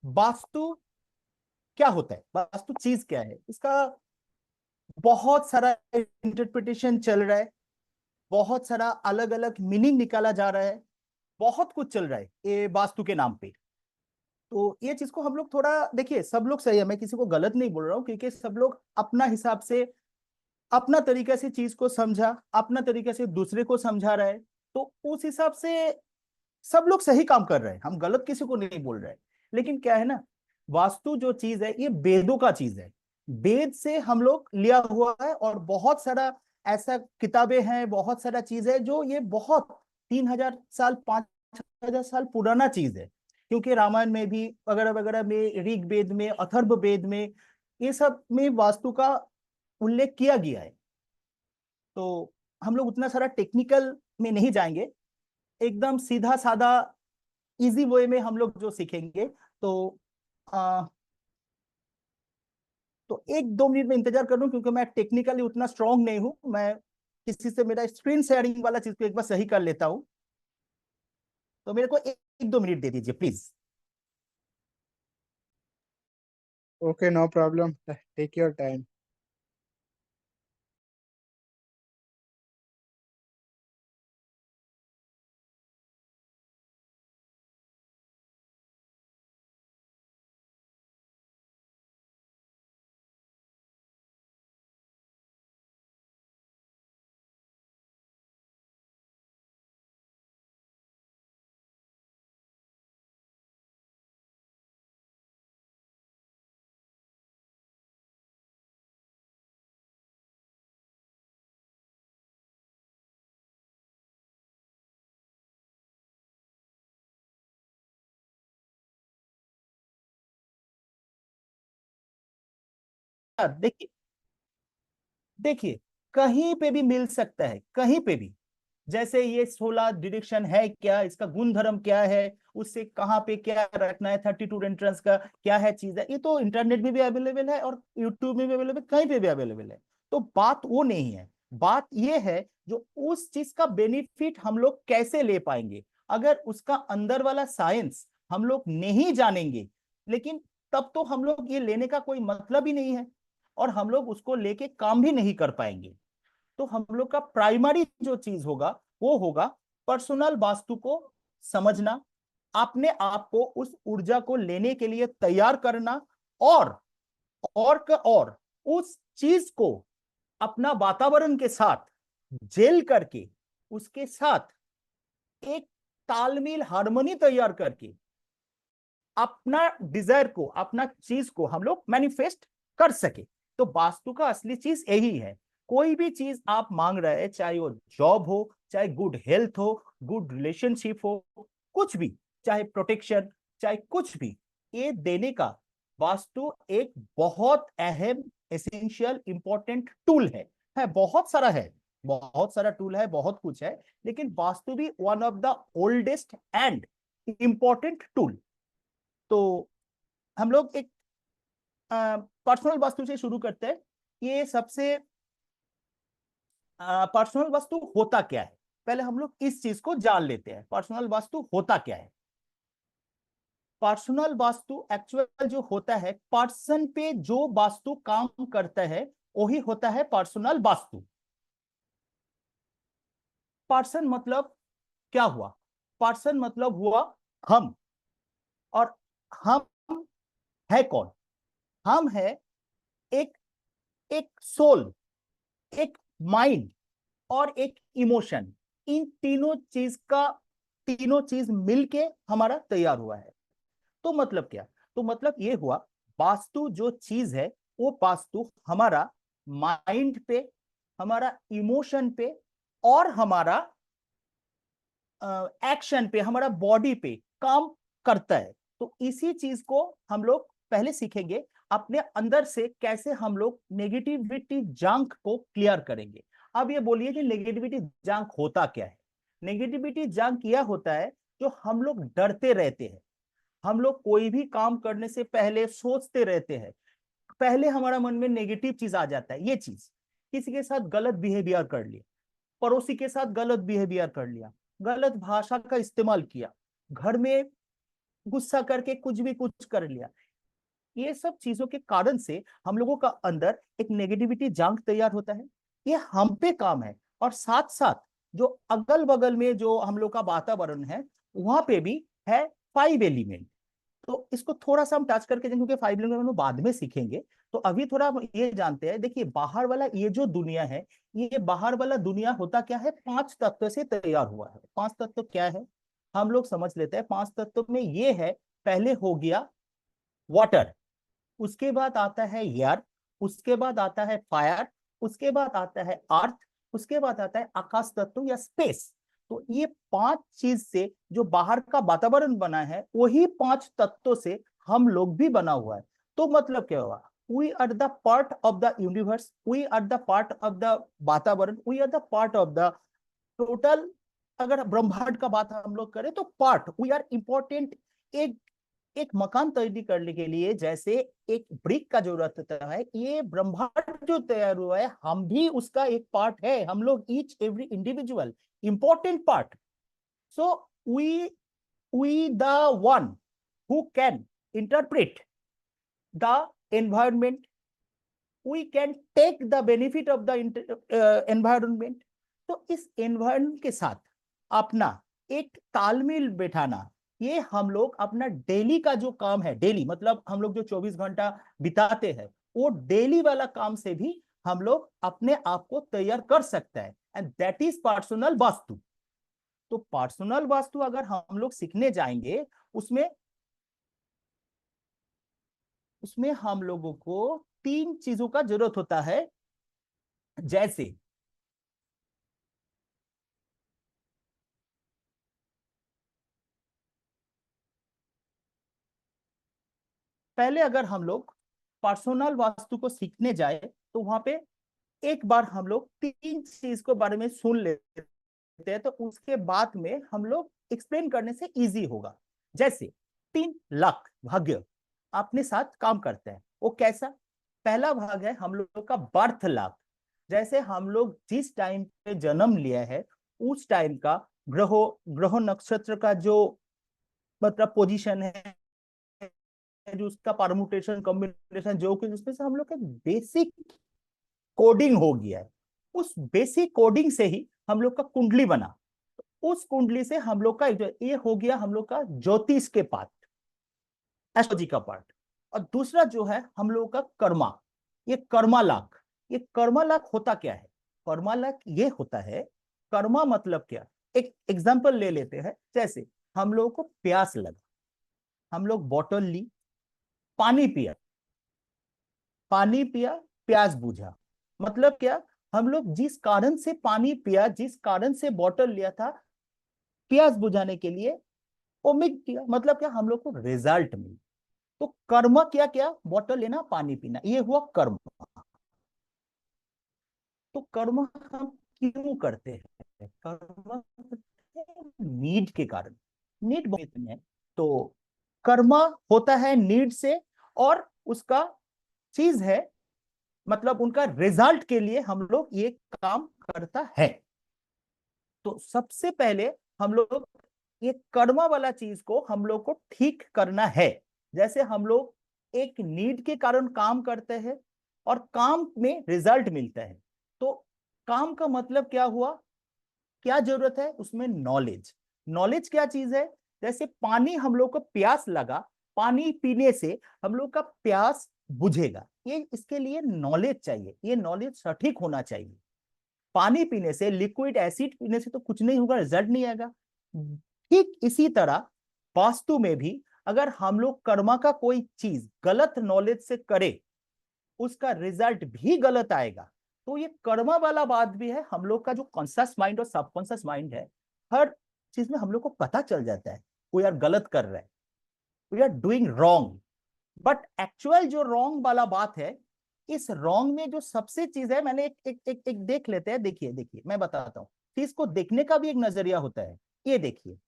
वास्तु क्या होता है, वास्तु चीज क्या है, इसका बहुत सारा इंटरप्रिटेशन चल रहा है, बहुत सारा अलग अलग मीनिंग निकाला जा रहा है, बहुत कुछ चल रहा है ये वास्तु के नाम पे। तो ये चीज को हम लोग थोड़ा देखिए, सब लोग सही है, मैं किसी को गलत नहीं बोल रहा हूँ, क्योंकि सब लोग अपना हिसाब से अपना तरीके से चीज को समझा, अपना तरीके से दूसरे को समझा रहा है। तो उस हिसाब से सब लोग सही काम कर रहे हैं, हम गलत किसी को नहीं बोल रहे हैं। लेकिन क्या है ना, वास्तु जो चीज है ये वेदों का चीज है, वेद से हम लोग लिया हुआ है, और बहुत सारा ऐसा किताबें हैं, बहुत सारा चीज है जो ये बहुत 3,000 साल 5,000 साल पुराना चीज है। क्योंकि रामायण में भी वगैरह वगैरह में, ऋग वेद में, अथर्व वेद में, ये सब में वास्तु का उल्लेख किया गया है। तो हम लोग उतना सारा टेक्निकल में नहीं जाएंगे, एकदम सीधा साधा इजी वे में हम लोग जो सीखेंगे। तो आ, तो 1-2 मिनट में इंतजार कर लूं, क्योंकि मैं टेक्निकली उतना स्ट्रांग नहीं हूं। मैं किसी से मेरा स्क्रीन शेयरिंग वाला चीज को एक बार सही कर लेता हूं। तो मेरे को 1-2 मिनट दे दीजिए please. Okay, no problem. Take your time. देखिए, देखिए, कहीं पे भी मिल सकता है, कहीं पे भी। जैसे ये 16 डिरेक्शन है क्या, इसका गुण धर्म क्या है, उससे कहाँ पे क्या रखना है, 32 एंट्रेंस का क्या है चीज है, ये तो इंटरनेट में भी अवेलेबल है और यूट्यूब में भी अवेलेबल, कहीं पे भी अवेलेबल है। तो बात वो नहीं है, बात ये है जो उस चीज का बेनिफिट हम लोग कैसे ले पाएंगे। अगर उसका अंदर वाला साइंस हम लोग नहीं जानेंगे, लेकिन तब तो हम लोग ये लेने का कोई मतलब ही नहीं है, और हम लोग उसको लेके काम भी नहीं कर पाएंगे। तो हम लोग का प्राइमरी जो चीज होगा वो होगा पर्सनल वास्तु को समझना, अपने आप को उस ऊर्जा को लेने के लिए तैयार करना, और और उस चीज को अपना वातावरण के साथ जेल करके, उसके साथ एक तालमेल हार्मनी तैयार करके अपना डिजायर को, अपना चीज को हम लोग मैनिफेस्ट कर सके। तो वास्तु का असली चीज यही है। कोई भी चीज आप मांग रहे हैं, चाहे वो जॉब हो, चाहे गुड हेल्थ हो, गुड रिलेशनशिप हो, कुछ भी, चाहे प्रोटेक्शन, चाहे कुछ भी, ये देने का वास्तु एक बहुत अहम, एसेंशियल, इंपॉर्टेंट टूल है बहुत सारा है, बहुत सारा टूल है, बहुत कुछ है, लेकिन वास्तु भी one of the oldest and important tool. तो हम लोग एक पर्सनल वास्तु से शुरू करते हैं। ये सबसे पर्सनल वास्तु होता क्या है, पहले हम लोग इस चीज को जान लेते हैं, पर्सनल वास्तु होता क्या है। पर्सनल वास्तु एक्चुअल जो होता है, पर्सन पे जो वास्तु काम करता है वही होता है पर्सनल वास्तु। पर्सन मतलब क्या हुआ, पर्सन मतलब हुआ हम। और हम है कौन, हम है एक एक सोल, एक माइंड, और एक इमोशन। इन तीनों चीज का, तीनों चीज मिलके हमारा तैयार हुआ है। तो मतलब क्या, तो मतलब ये हुआ, वास्तु जो चीज है वो वास्तु हमारा माइंड पे, हमारा इमोशन पे, और हमारा एक्शन पे, हमारा बॉडी पे काम करता है। तो इसी चीज को हम लोग पहले सीखेंगे, अपने अंदर से कैसे हम लोग नेगेटिविटी जंक को क्लियर करेंगे। अब ये बोलिए कि नेगेटिविटी जंक होता क्या है। नेगेटिविटी जंक यह होता है जो हम लोग डरते रहते हैं, हम लोग कोई भी काम करने से पहले सोचते रहते हैं, पहले हमारा मन में नेगेटिव चीज आ जाता है। ये चीज, किसी के साथ गलत बिहेवियर कर लिया, पड़ोसी के साथ गलत बिहेवियर कर लिया, गलत भाषा का इस्तेमाल किया, घर में गुस्सा करके कुछ भी कुछ कर लिया। ये सब चीजों के कारण से हम लोगों का अंदर एक नेगेटिविटी जंक तैयार होता है। ये हम पे काम है। और साथ साथ जो अगल बगल में जो हम लोग का वातावरण है, वहां पे भी है 5 एलिमेंट। तो इसको थोड़ा सा हम टच करके देखें, क्योंकि 5 एलिमेंट हम बाद में सीखेंगे। तो अभी थोड़ा हम ये जानते हैं। देखिए, बाहर वाला ये जो दुनिया है, ये बाहर वाला दुनिया होता क्या है, 5 तत्व से तैयार हुआ है। 5 तत्व क्या है, हम लोग समझ लेते हैं। 5 तत्व में ये है, पहले हो गया वाटर, उसके बाद आता है एयर, उसके बाद आता है फायर, उसके बाद आता है अर्थ, उसके बाद आता है आकाश तत्व या स्पेस। तो ये 5 चीज से जो बाहर का वातावरण बना है, वही 5 तत्वों से हम लोग भी बना हुआ है। तो मतलब क्या हुआ, we are the part of the universe, we are the part of the वातावरण, we are the part of the total. अगर ब्रह्मांड का बात हम लोग करें तो पार्ट, वी आर इंपॉर्टेंट। एक एक मकान तैयारी करने के लिए जैसे एक ब्रिक का जरूरत होता है, ये ब्रह्मांड जो तैयार हुआ है, हम भी उसका एक पार्ट है। हम लोग each every individual important part. So we we the one who can interpret the environment, we can take the benefit of the environment. तो इस एनवायरमेंट के साथ अपना एक तालमेल बैठाना, ये हम लोग अपना डेली का जो काम है, डेली मतलब हम लोग जो 24 घंटा बिताते हैं, वो डेली वाला काम से भी हम लोग अपने आप को तैयार कर सकते हैं। And that is personal vastu. तो पर्सनल वास्तु अगर हम लोग सीखने जाएंगे, उसमें उसमें हम लोगों को 3 चीजों का जरूरत होता है। जैसे पहले अगर हम लोग पर्सनल वास्तु को सीखने जाए, तो वहां पे एक बार हम लोग 3 चीज के बारे में सुन लेते हैं, तो उसके बाद में हम लोग एक्सप्लेन करने से इजी होगा। जैसे 3 लाख भाग्य अपने साथ काम करते हैं, वो कैसा। पहला भाग है हम लोग का बर्थ लाख। जैसे हम लोग जिस टाइम पे जन्म लिया है, उस टाइम का ग्रहों ग्रह नक्षत्र का जो मतलब पोजीशन है, जो उसका परमुटेशन कॉम्बिनेशन, जो कि उसमें से हम लोग का बेसिक कोडिंग हो गया है। उस बेसिक कोडिंग से ही हम लोग का कुंडली बना। उस कुंडली से हम लोग का ये हो गया हम लोग का ज्योतिष के पार्ट, एस्ट्रोलॉजी का पार्ट। और दूसरा जो है हम लोग का कर्मा, ये कर्मा लाख। ये कर्मा लाख होता क्या है, कर्मा लाख ये होता है, कर्मा मतलब क्या। एक एग्जांपल ले लेते हैं। जैसे हम लोगों को प्यास लगा, हम लोग बॉटल ली, पानी पिया, पानी पिया, प्यास बुझा। मतलब क्या, हम लोग जिस कारण से पानी पिया, जिस कारण से बॉटल लिया था प्यास बुझाने के लिए, वो मिट गया। मतलब क्या, हम लोग को रिजल्ट मिला। तो कर्म क्या क्या, बॉटल लेना, पानी पीना, ये हुआ कर्म। तो कर्म हम क्यों करते हैं, कर्म नीड के कारण। नीड बहुत है। तो कर्म होता है नीड से, और उसका चीज है, मतलब उनका रिजल्ट के लिए हम लोग ये काम करता है। तो सबसे पहले हम लोग ये कर्मा वाला चीज को हम लोग को ठीक करना है। जैसे हम लोग एक नीड के कारण काम करते हैं, और काम में रिजल्ट मिलता है। तो काम का मतलब क्या हुआ, क्या जरूरत है उसमें, नॉलेज। नॉलेज क्या चीज है, जैसे पानी हम लोग को प्यास लगा, पानी पीने से हम लोग का प्यास बुझेगा, ये इसके लिए नॉलेज चाहिए, ये नॉलेज सटीक होना चाहिए। पानी पीने से, लिक्विड एसिड पीने से तो कुछ नहीं होगा, रिजल्ट नहीं आएगा। ठीक इसी तरह वास्तु में भी अगर हम लोग कर्मा का कोई चीज गलत नॉलेज से करें, उसका रिजल्ट भी गलत आएगा। तो ये कर्मा वाला बात भी है, हम लोग का जो कॉन्शियस माइंड और सबकॉन्शियस माइंड है, हर चीज में हम लोग को पता चल जाता है वो यार गलत कर रहा है, we are doing wrong. But actual जो रॉन्ग वाला बात है, इस रॉन्ग में जो सबसे चीज है, मैंने एक देख लेते हैं। देखिए देखिए मैं बताता हूँ, चीज को देखने का भी एक नजरिया होता है। ये देखिए,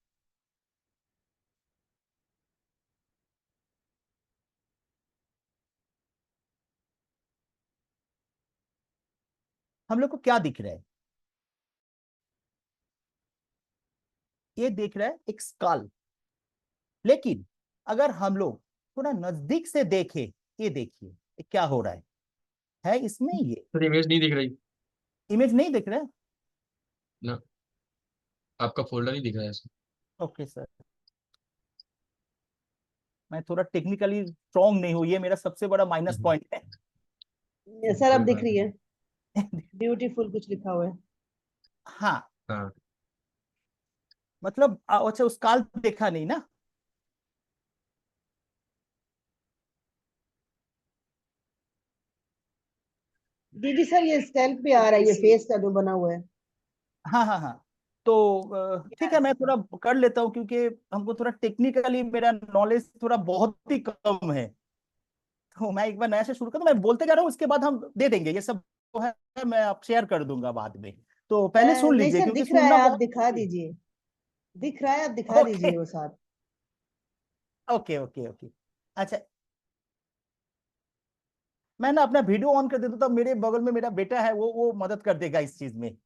हम लोग को क्या दिख रहा है, ये देख रहा है एक स्कल। लेकिन अगर हम लोग थोड़ा नजदीक से देखें, ये देखिए ये क्या हो रहा है इसमें ये सर इमेज नहीं दिख रही इमेज नहीं दिख रहा है। ना, आपका फोल्डर नहीं दिख रहा है सर। ओके सर, मैं थोड़ा टेक्निकली स्ट्रांग नहीं हूँ, ये मेरा सबसे बड़ा माइनस पॉइंट है। सर अब कोई दिख बात रही नहीं। है, ब्यूटीफुल कुछ लिखा हुआ है। हाँ, हाँ मतलब अच्छा उस काल देखा नहीं ना। दीदी सर ये स्कैल्प पे आ रहा है, ये फेस का जो बना हुआ है। हाँ हाँ हाँ, तो ठीक है, मैं थोड़ा कर लेता हूँ क्योंकि हमको थोड़ा टेक्निकली मेरा नॉलेज थोड़ा बहुत ही कम है। तो मैं एक बार नया से शुरू करूँ, मैं बोलते जा रहा हूँ, उसके बाद हम दे देंगे ये सब जो है, मैं आप शेयर कर दूंगा बाद में। तो पहले सुन नहीं लीजिए सर क्योंकि दिख रहा है, सुनना आप बहुत दिखा जरूरी दीजिए। दिख रहा है, आप है। दिखा ओके दीजिए वो साथ। Okay okay okay. अच्छा, मैं ना अपना वीडियो ऑन कर देता हूँ, तब मेरे बगल में मेरा बेटा है, वो मदद कर देगा इस चीज में।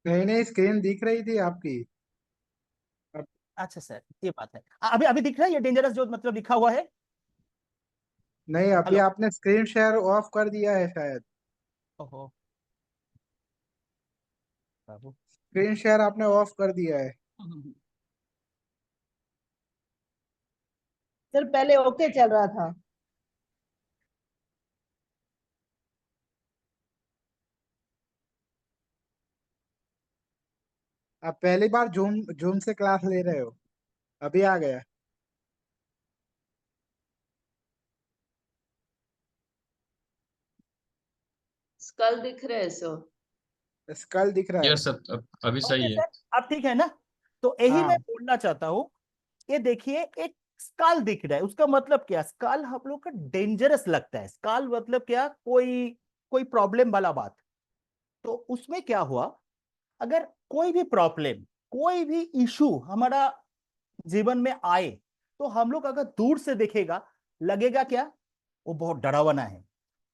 नहीं नहीं, स्क्रीन दिख रही थी आपकी। अब अच्छा सर, ये बात है। अभी अभी दिख रहा है ये डेंजरस जो मतलब लिखा हुआ है। नहीं, अभी हेलो। आपने स्क्रीन शेयर ऑफ कर दिया है शायद। ओहो बाबू। स्क्रीन शेयर आपने ऑफ कर दिया है। सर पहले ओके चल रहा था। आप पहली बार जूम जूम से क्लास ले रहे हो? अभी आ गया। स्कल दिख रहा है सो। स्कल दिख रहा है। यस सर, अब अभी ओके सही है। सर, अब ठीक है ना। तो यही मैं हाँ। बोलना चाहता हूँ। ये देखिए एक स्काल दिख रहा है, उसका मतलब क्या, स्काल हम लोग का डेंजरस लगता है। स्काल मतलब क्या, कोई कोई प्रॉब्लम वाला बात। तो उसमें क्या हुआ, अगर कोई भी प्रॉब्लम, कोई भी इशू हमारा जीवन में आए, तो हम लोग अगर दूर से देखेगा, लगेगा क्या, वो बहुत डरावना है,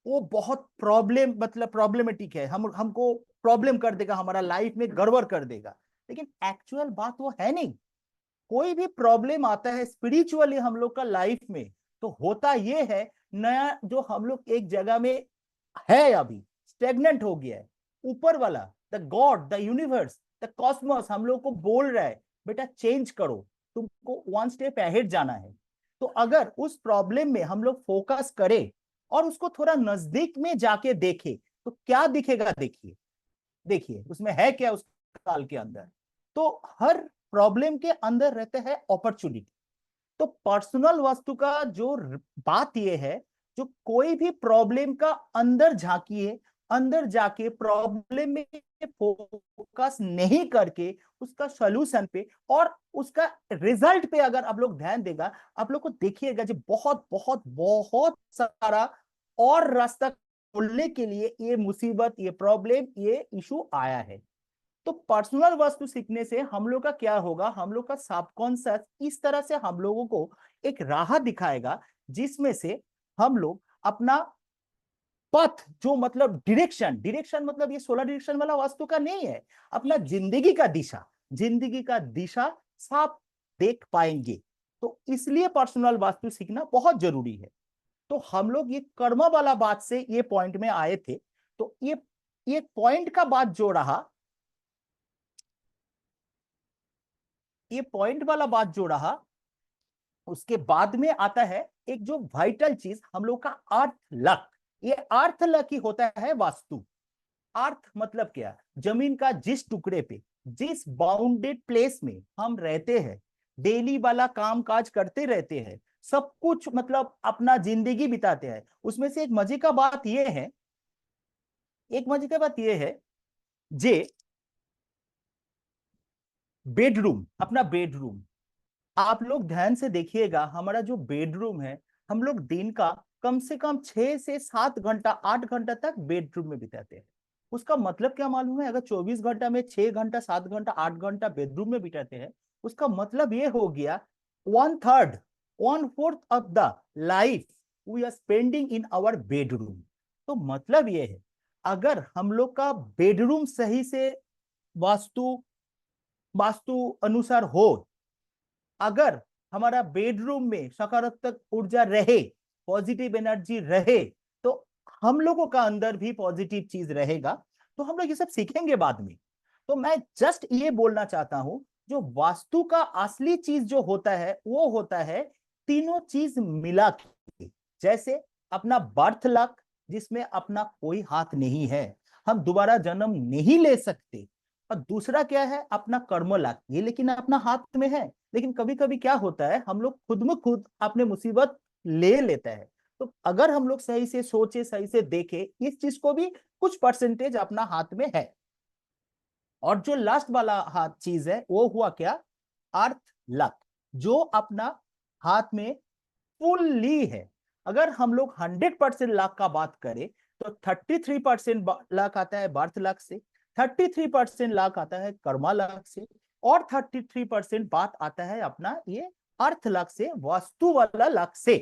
वो बहुत प्रॉब्लम मतलब प्रॉब्लमेटिक है, हम हमको प्रॉब्लम कर देगा, हमारा लाइफ में गड़बड़ कर देगा। लेकिन एक्चुअल बात वो है नहीं। कोई भी प्रॉब्लम आता है स्पिरिचुअली हम लोग का लाइफ में, तो होता ये है, नया जो हम लोग एक जगह में है अभी स्टेगनेंट हो गया है, ऊपर वाला the God the universe the Cosmos हम लोग को बोल रहा है, बेटा चेंज करो, तुमको वन स्टेप अहेड जाना है। तो अगर उस प्रॉब्लम में हम लोग फोकस करें और उसको थोड़ा नजदीक में जाके देखें, तो क्या दिखेगा, देखिए देखिए उसमें है क्या उस काल के अंदर। तो हर प्रॉब्लम के अंदर रहते हैं अपॉर्चुनिटी। तो पर्सनल वास्तु का जो बात यह है, जो कोई भी प्रॉब्लम का अंदर झांकिए, अंदर जाके प्रॉब्लम में फोकस नहीं करके उसका सॉल्यूशन पे और उसका रिजल्ट पे अगर आप लोग ध्यान देगा, आप लोग को देखिएगा जो बहुत बहुत बहुत सारा और रास्ता खोलने के लिए ये मुसीबत, ये प्रॉब्लम, ये इशू आया है। तो पर्सनल वास्तु सीखने से हम लोग का क्या होगा, हम लोग का सबकॉन्शियस इस तरह से हम लोगों को एक राह दिखाएगा, जिसमें से हम लोग अपना पथ, जो मतलब डायरेक्शन, डायरेक्शन मतलब ये 16 डायरेक्शन वाला वास्तु का नहीं है, अपना जिंदगी का दिशा, जिंदगी का दिशा साफ देख पाएंगे। तो इसलिए पर्सनल वास्तु सीखना बहुत जरूरी है। तो हम लोग ये कर्म वाला बात से ये पॉइंट में आए थे। तो ये पॉइंट का बात जो रहा, ये पॉइंट वाला बात जो रहा, उसके बाद में आता है एक जो वाइटल चीज हम लोग का अर्थ लक। ये अर्थ लक ही होता है वास्तु। अर्थ मतलब क्या, जमीन का जिस टुकड़े पे, जिस बाउंडेड प्लेस में हम रहते हैं, डेली वाला काम काज करते रहते हैं, सब कुछ मतलब अपना जिंदगी बिताते हैं, उसमें से एक मजे का बात यह है, एक मजे का बात यह है, जे बेडरूम, अपना बेडरूम, आप लोग ध्यान से देखिएगा, हमारा जो बेडरूम है, हम लोग दिन का कम से कम 6 से 7 घंटा 8 घंटा तक बेडरूम में बिताते हैं। उसका मतलब क्या मालूम है, अगर 24 घंटा में 6 घंटा 7 घंटा 8 घंटा बेडरूम में बिताते हैं, उसका मतलब ये हो गया, 1/3 1/4 of the life we are spending in our bedroom. तो मतलब ये है, अगर हम लोग का बेडरूम सही से वास्तु वास्तु अनुसार हो, अगर हमारा बेडरूम में सकारात्मक ऊर्जा रहे, पॉजिटिव एनर्जी रहे, तो हम लोगों का अंदर भी पॉजिटिव चीज रहेगा। तो हम लोग ये सब सीखेंगे बाद में। तो मैं जस्ट ये बोलना चाहता हूं, जो वास्तु का असली चीज जो होता है वो होता है तीनों चीज मिला के। जैसे अपना बर्थ लक, जिसमें अपना कोई हाथ नहीं है, हम दोबारा जन्म नहीं ले सकते। और दूसरा क्या है, अपना कर्म लक, ये लेकिन अपना हाथ में है। लेकिन कभी कभी क्या होता है, हम लोग खुद में खुद अपने मुसीबत ले लेते हैं। तो अगर हम लोग सही से सोचे, सही से देखे, इस चीज को भी कुछ परसेंटेज अपना हाथ में है। और जो लास्ट वाला हाथ चीज है वो हुआ क्या, अर्थ लक, जो अपना हाथ में फुल्ली है। अगर हम लोग 100% लक का बात करें, तो 33% लक आता है बर्थ लक से, 33% लक आता है कर्मा लक से, और 33% बात आता है अपना ये अर्थ लक से, वास्तु वाला लक से।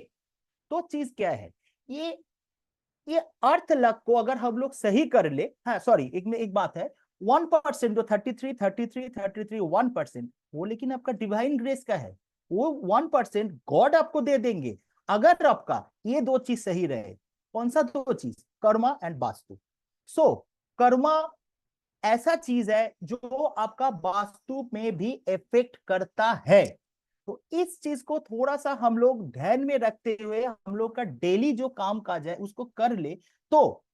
तो चीज क्या है, ये अर्थ लक को अगर हम लोग सही कर ले, हाँ सॉरी, एक बात है, 1% जो 33 1%, वो लेकिन आपका डिवाइन ग्रेस का है। वो 1% गॉड आपको दे देंगे, अगर आपका ये दो चीज सही रहे। कौन सा दो चीज, कर्मा एंड वास्तु। सो कर्मा ऐसा चीज है जो आपका वास्तु में भी इफेक्ट करता है। तो इस चीज को थोड़ा सा हम लोग ध्यान में रखते हुए हम लोग का डेली जो काम काज है उसको कर ले, तो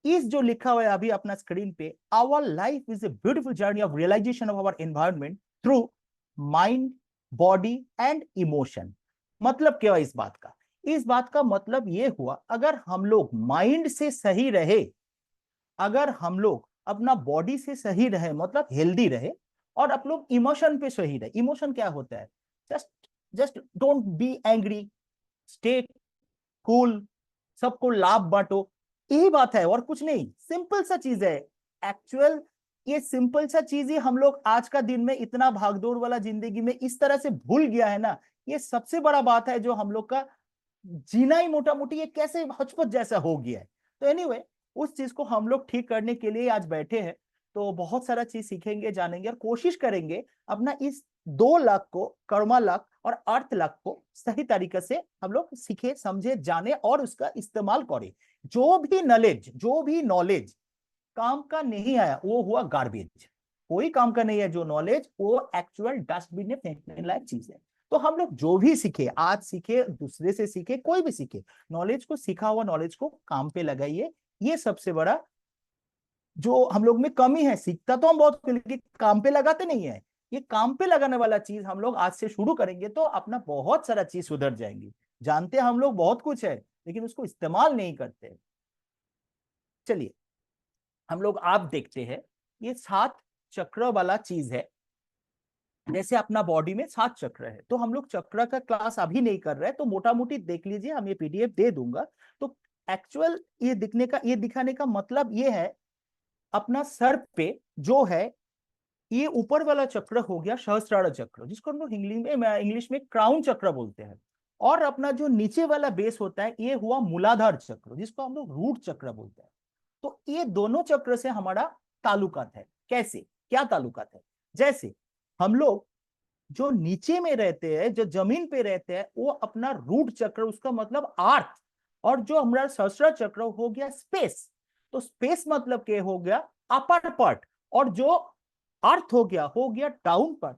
इस जो लिखा हुआ है अभी अपना स्क्रीन पे, our life is a beautiful journey of realisation of our environment through mind, body and emotion. मतलब क्या है इस बात का, इस बात का मतलब ये हुआ, अगर हम लोग माइंड से सही रहे, अगर हम लोग अपना बॉडी से सही रहे, मतलब हेल्दी रहे, और आप लोग इमोशन पे सही रहे। इमोशन क्या होता है, just just don't be angry, stay cool, सबको लाभ बांटो, यही बात है और कुछ नहीं। सिंपल सा चीज है एक्चुअल। ये सिंपल सा चीज ही हम लोग आज का दिन में इतना भागदौड़ वाला जिंदगी में इस तरह से भूल गया है ना। ये सबसे बड़ा बात है जो हम लोग का जीना ही मोटा मोटी ये कैसे हचपच जैसा हो गया है। तो एनीवे, उस चीज को हम लोग ठीक करने के लिए आज बैठे हैं। तो बहुत सारा चीज सीखेंगे, जानेंगे, और कोशिश करेंगे अपना इस 2 लाख को, कर्मा लाख और अर्थ लाख को सही तरीके से हम लोग सीखे, समझे, जाने और उसका इस्तेमाल करें। जो भी नॉलेज काम का नहीं आया वो हुआ गार्बेज। कोई काम का नहीं है जो नॉलेज, वो एक्चुअल डस्टबिन में फेंकने लायक चीज है। तो हम लोग जो भी सीखे, आज सीखे, दूसरे से सीखे, कोई भी सीखे, नॉलेज को, सीखा हुआ नॉलेज को काम पे लगाइए। ये सबसे बड़ा जो हम लोग में कमी है, सीखता तो हम बहुत, लेकिन काम पे लगाते नहीं है। ये काम पे लगाने वाला चीज हम लोग आज से शुरू करेंगे तो अपना बहुत सारा चीज सुधर जाएंगी। जानते हम लोग बहुत कुछ है, लेकिन उसको इस्तेमाल नहीं करते। चलिए हम लोग आप देखते हैं, ये 7 चक्र वाला चीज है। जैसे अपना बॉडी में 7 चक्र है, तो हम लोग चक्र का क्लास अभी नहीं कर रहे हैं, तो मोटा मोटी देख लीजिए, हम ये पीडीएफ दे दूंगा। तो एक्चुअल ये दिखाने का मतलब ये है, अपना सर पे जो है, ये ऊपर वाला चक्र हो गया सहस्त्रार चक्र, जिसको हम लोग इंग्लिश में क्राउन चक्र बोलते हैं। और अपना जो नीचे वाला बेस होता है, ये हुआ मूलाधार चक्र, जिसको हम लोग रूट चक्र बोलते हैं। तो ये दोनों चक्र से हमारा ताल्लुकात है। कैसे, क्या ताल्लुकात है, जैसे हम लोग जो नीचे में रहते हैं, जो जमीन पे रहते हैं, वो अपना रूट चक्र, उसका मतलब अर्थ। और जो हमारा सहस्त्रार चक्र हो गया स्पेस। तो स्पेस मतलब क्या हो गया, अपर पार्ट। और जो अर्थ हो गया डाउन पार्ट।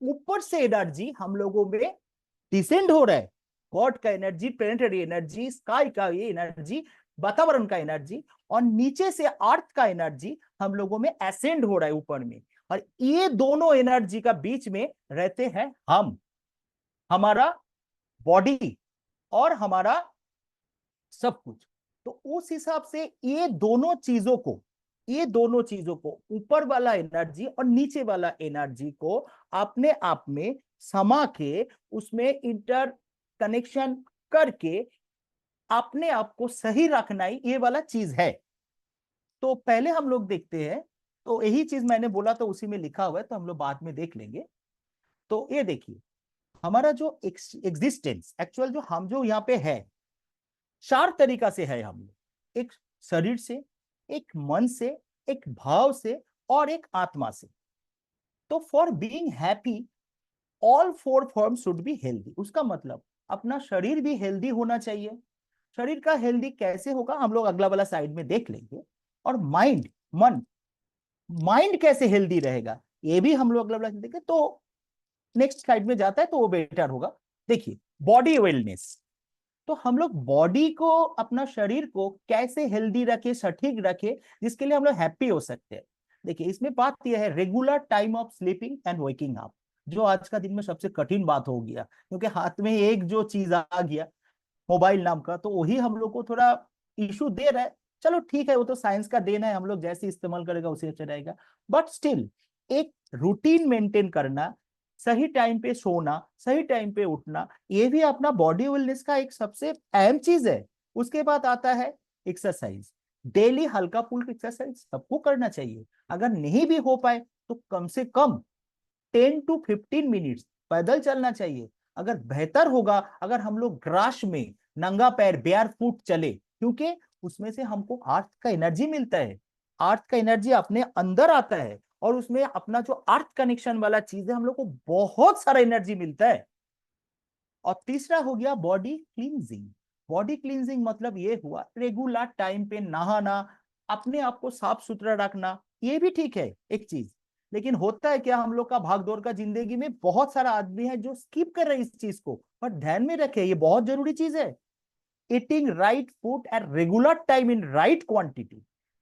ऊपर से एनर्जी हम लोगों में डिसेंड हो रहा है, गॉड का एनर्जी, प्लेनेटरी एनर्जी, स्काई का ये एनर्जी, वातावरण का एनर्जी, और नीचे से अर्थ का एनर्जी हम लोगों में असेंड हो रहा है ऊपर में। और ये दोनों एनर्जी का बीच में रहते हैं हम, हमारा बॉडी और हमारा सब कुछ। तो उस हिसाब से ये दोनों चीजों को, ऊपर वाला एनर्जी और नीचे वाला एनर्जी को अपने आप में समा के, उसमें इंटर कनेक्शन करके अपने आप को सही रखना ही ये वाला चीज है। तो पहले हम लोग देखते हैं, तो यही चीज मैंने बोला तो उसी में लिखा हुआ है, तो हम लोग बाद में देख लेंगे। तो ये देखिए, हमारा जो एग्जिस्टेंस एक्चुअल जो यहाँ पे है, 4 तरीका से है हम लोग, एक शरीर से, एक मन से, एक भाव से, और एक आत्मा से। तो for being happy all four forms should be healthy. उसका मतलब अपना शरीर भी हेल्दी होना चाहिए। शरीर का हेल्दी कैसे होगा हम लोग अगला वाला साइड में देख लेंगे। और माइंड, मन, माइंड कैसे हेल्दी रहेगा ये भी हम लोग अगला वाला देखेंगे। तो नेक्स्ट स्लाइड में जाता है तो वो बेटर होगा। देखिए, बॉडी वेलनेस, तो हम लोग बॉडी को, अपना शरीर को कैसे हेल्दी रखे, सटीक रखे, जिसके लिए हम लोग हैप्पी हो सकते हैं। देखिए, इसमें बात यह है regular time of sleeping and waking up, जो आज का दिन में सबसे कठिन बात हो गया, क्योंकि हाथ में एक जो चीज आ गया मोबाइल नाम का, तो वही हम लोग को थोड़ा इशू दे रहा है। चलो ठीक है, वो तो साइंस का देन है, हम लोग जैसे इस्तेमाल करेगा उसे अच्छा रहेगा। बट स्टिल एक रूटीन मेंटेन करना, सही टाइम पे सोना, सही टाइम पे उठना, ये भी अपना बॉडी वेलनेस का एक सबसे अहम चीज है। उसके बाद आता है एक्सरसाइज। डेली हल्का फुल्का एक्सरसाइज सबको करना चाहिए। अगर नहीं भी हो पाए तो कम से कम 10 to 15 मिनट्स पैदल चलना चाहिए। अगर बेहतर होगा अगर हम लोग ग्रास में नंगा पैर बेयर फुट चले, क्योंकि उसमें से हमको अर्थ का एनर्जी मिलता है। अर्थ का एनर्जी अपने अंदर आता है और उसमें अपना जो अर्थ कनेक्शन वाला चीज है, हम लोग को बहुत सारा एनर्जी मिलता है। और तीसरा हो गया बॉडी क्लींजिंग। बॉडी क्लींजिंग मतलब ये हुआ रेगुलर टाइम पे नहाना, अपने आप को साफ सुथरा रखना। ये भी ठीक है एक चीज, लेकिन होता है क्या, हम लोग का भागदौड़ का जिंदगी में बहुत सारा आदमी है जो स्किप कर रहे हैं इस चीज को। पर ध्यान में रखे, ये बहुत जरूरी चीज है। Eating right food at regular time in right quantity,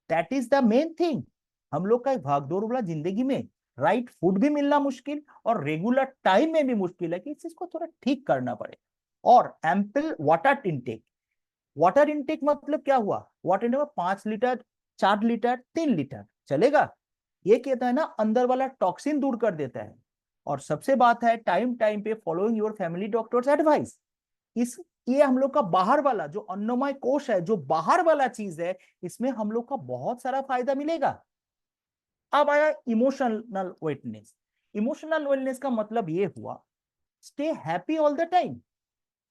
that is the main thing. हम लोग का भागदौड़ वाला जिंदगी में राइट फूड भी मिलना मुश्किल और रेगुलर टाइम में भी मुश्किल है, कि इस चीज को थोड़ा ठीक करना पड़े। और ample water intake. Water intake मतलब क्या हुआ, water intake 5 litre, 4 litre, 3 litre चलेगा। ये कहता है ना, अंदर वाला टॉक्सिन दूर कर देता है। और सबसे बात है टाइम टाइम पे following your family doctors advice. इस ये हम लोग का बाहर वाला जो अन्नमय कोश है, जो बाहर वाला चीज है, इसमें हम लोग का बहुत सारा फायदा मिलेगा। अब आया इमोशनल वेटनेस। इमोशनल वेलनेस का मतलब ये हुआ stay happy all the time.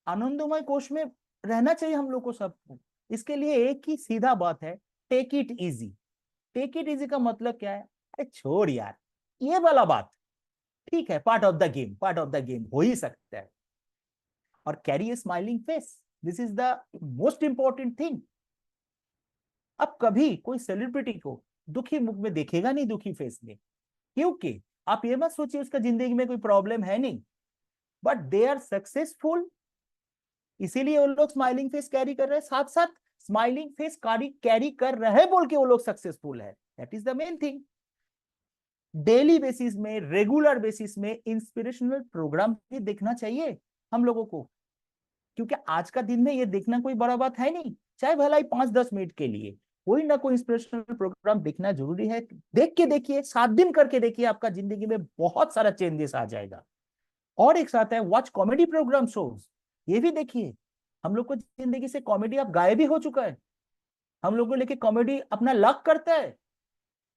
आनंदमय कोश में रहना चाहिए हम लोग को सबको। इसके लिए एक ही सीधा बात है, take it easy. Take it easy का मतलब क्या है, अरे छोड़ यार ये वाला बात, ठीक है, part of the game, part of the game हो ही सकता है। और carry A smiling face, this is the most important thing. अब कभी कोई सेलिब्रिटी को दुखी मुख में देखेगा नहीं, दुखी फेस में, क्योंकि आप ये मत सोचिए उसका जिंदगी में कोई प्रॉब्लम है नहीं, बट दे आर सक्सेसफुल, इसीलिए वो लोग स्माइलिंग फेस कैरी कर रहे हैं। साथ साथ स्माइलिंग फेस कैरी कर रहे हैं बोल के वो लोग सक्सेसफुल है। That is the main thing. Daily basis में, रेगुलर बेसिस में इंस्पिरेशनल प्रोग्राम भी देखना चाहिए हम लोगों को, क्योंकि आज का दिन में ये देखना कोई बड़ा बात है नहीं। चाहे भला ही 5-10 मिनट के लिए कोई ना कोई इंस्पिरेशनल प्रोग्राम देखना जरूरी है। देख के देखिए, 7 दिन करके देखिए, आपका जिंदगी में बहुत सारा चेंजेस आ जाएगा। और एक साथ है वॉच कॉमेडी प्रोग्राम शोज, ये भी देखिए। हम लोग को जिंदगी से कॉमेडी अब गायब ही हो चुका है। हम लोग को लेके कॉमेडी अपना लक करता है,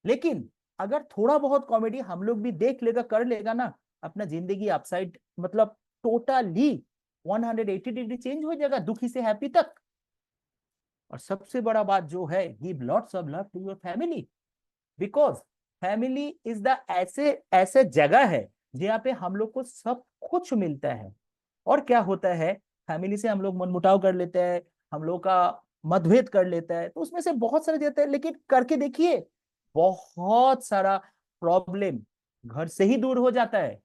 लेकिन अगर थोड़ा बहुत कॉमेडी हम लोग भी देख लेगा, कर लेगा ना, अपना जिंदगी अपसाइड मतलब टोटली 180 डिग्री चेंज हो जाएगा, दुखी से हैप्पी तक। और सबसे बड़ा बात जो है, give lots of love to your family, because family is the ऐसे ऐसे जगह है जहाँ पे हम लोग को सब कुछ मिलता है। और क्या होता है, फैमिली से हम लोग मनमुटाव कर लेते हैं, हम लोग का मतभेद कर लेता है, तो उसमें से बहुत सारे देते हैं, लेकिन करके देखिए बहुत सारा प्रॉब्लम घर से ही दूर हो जाता है।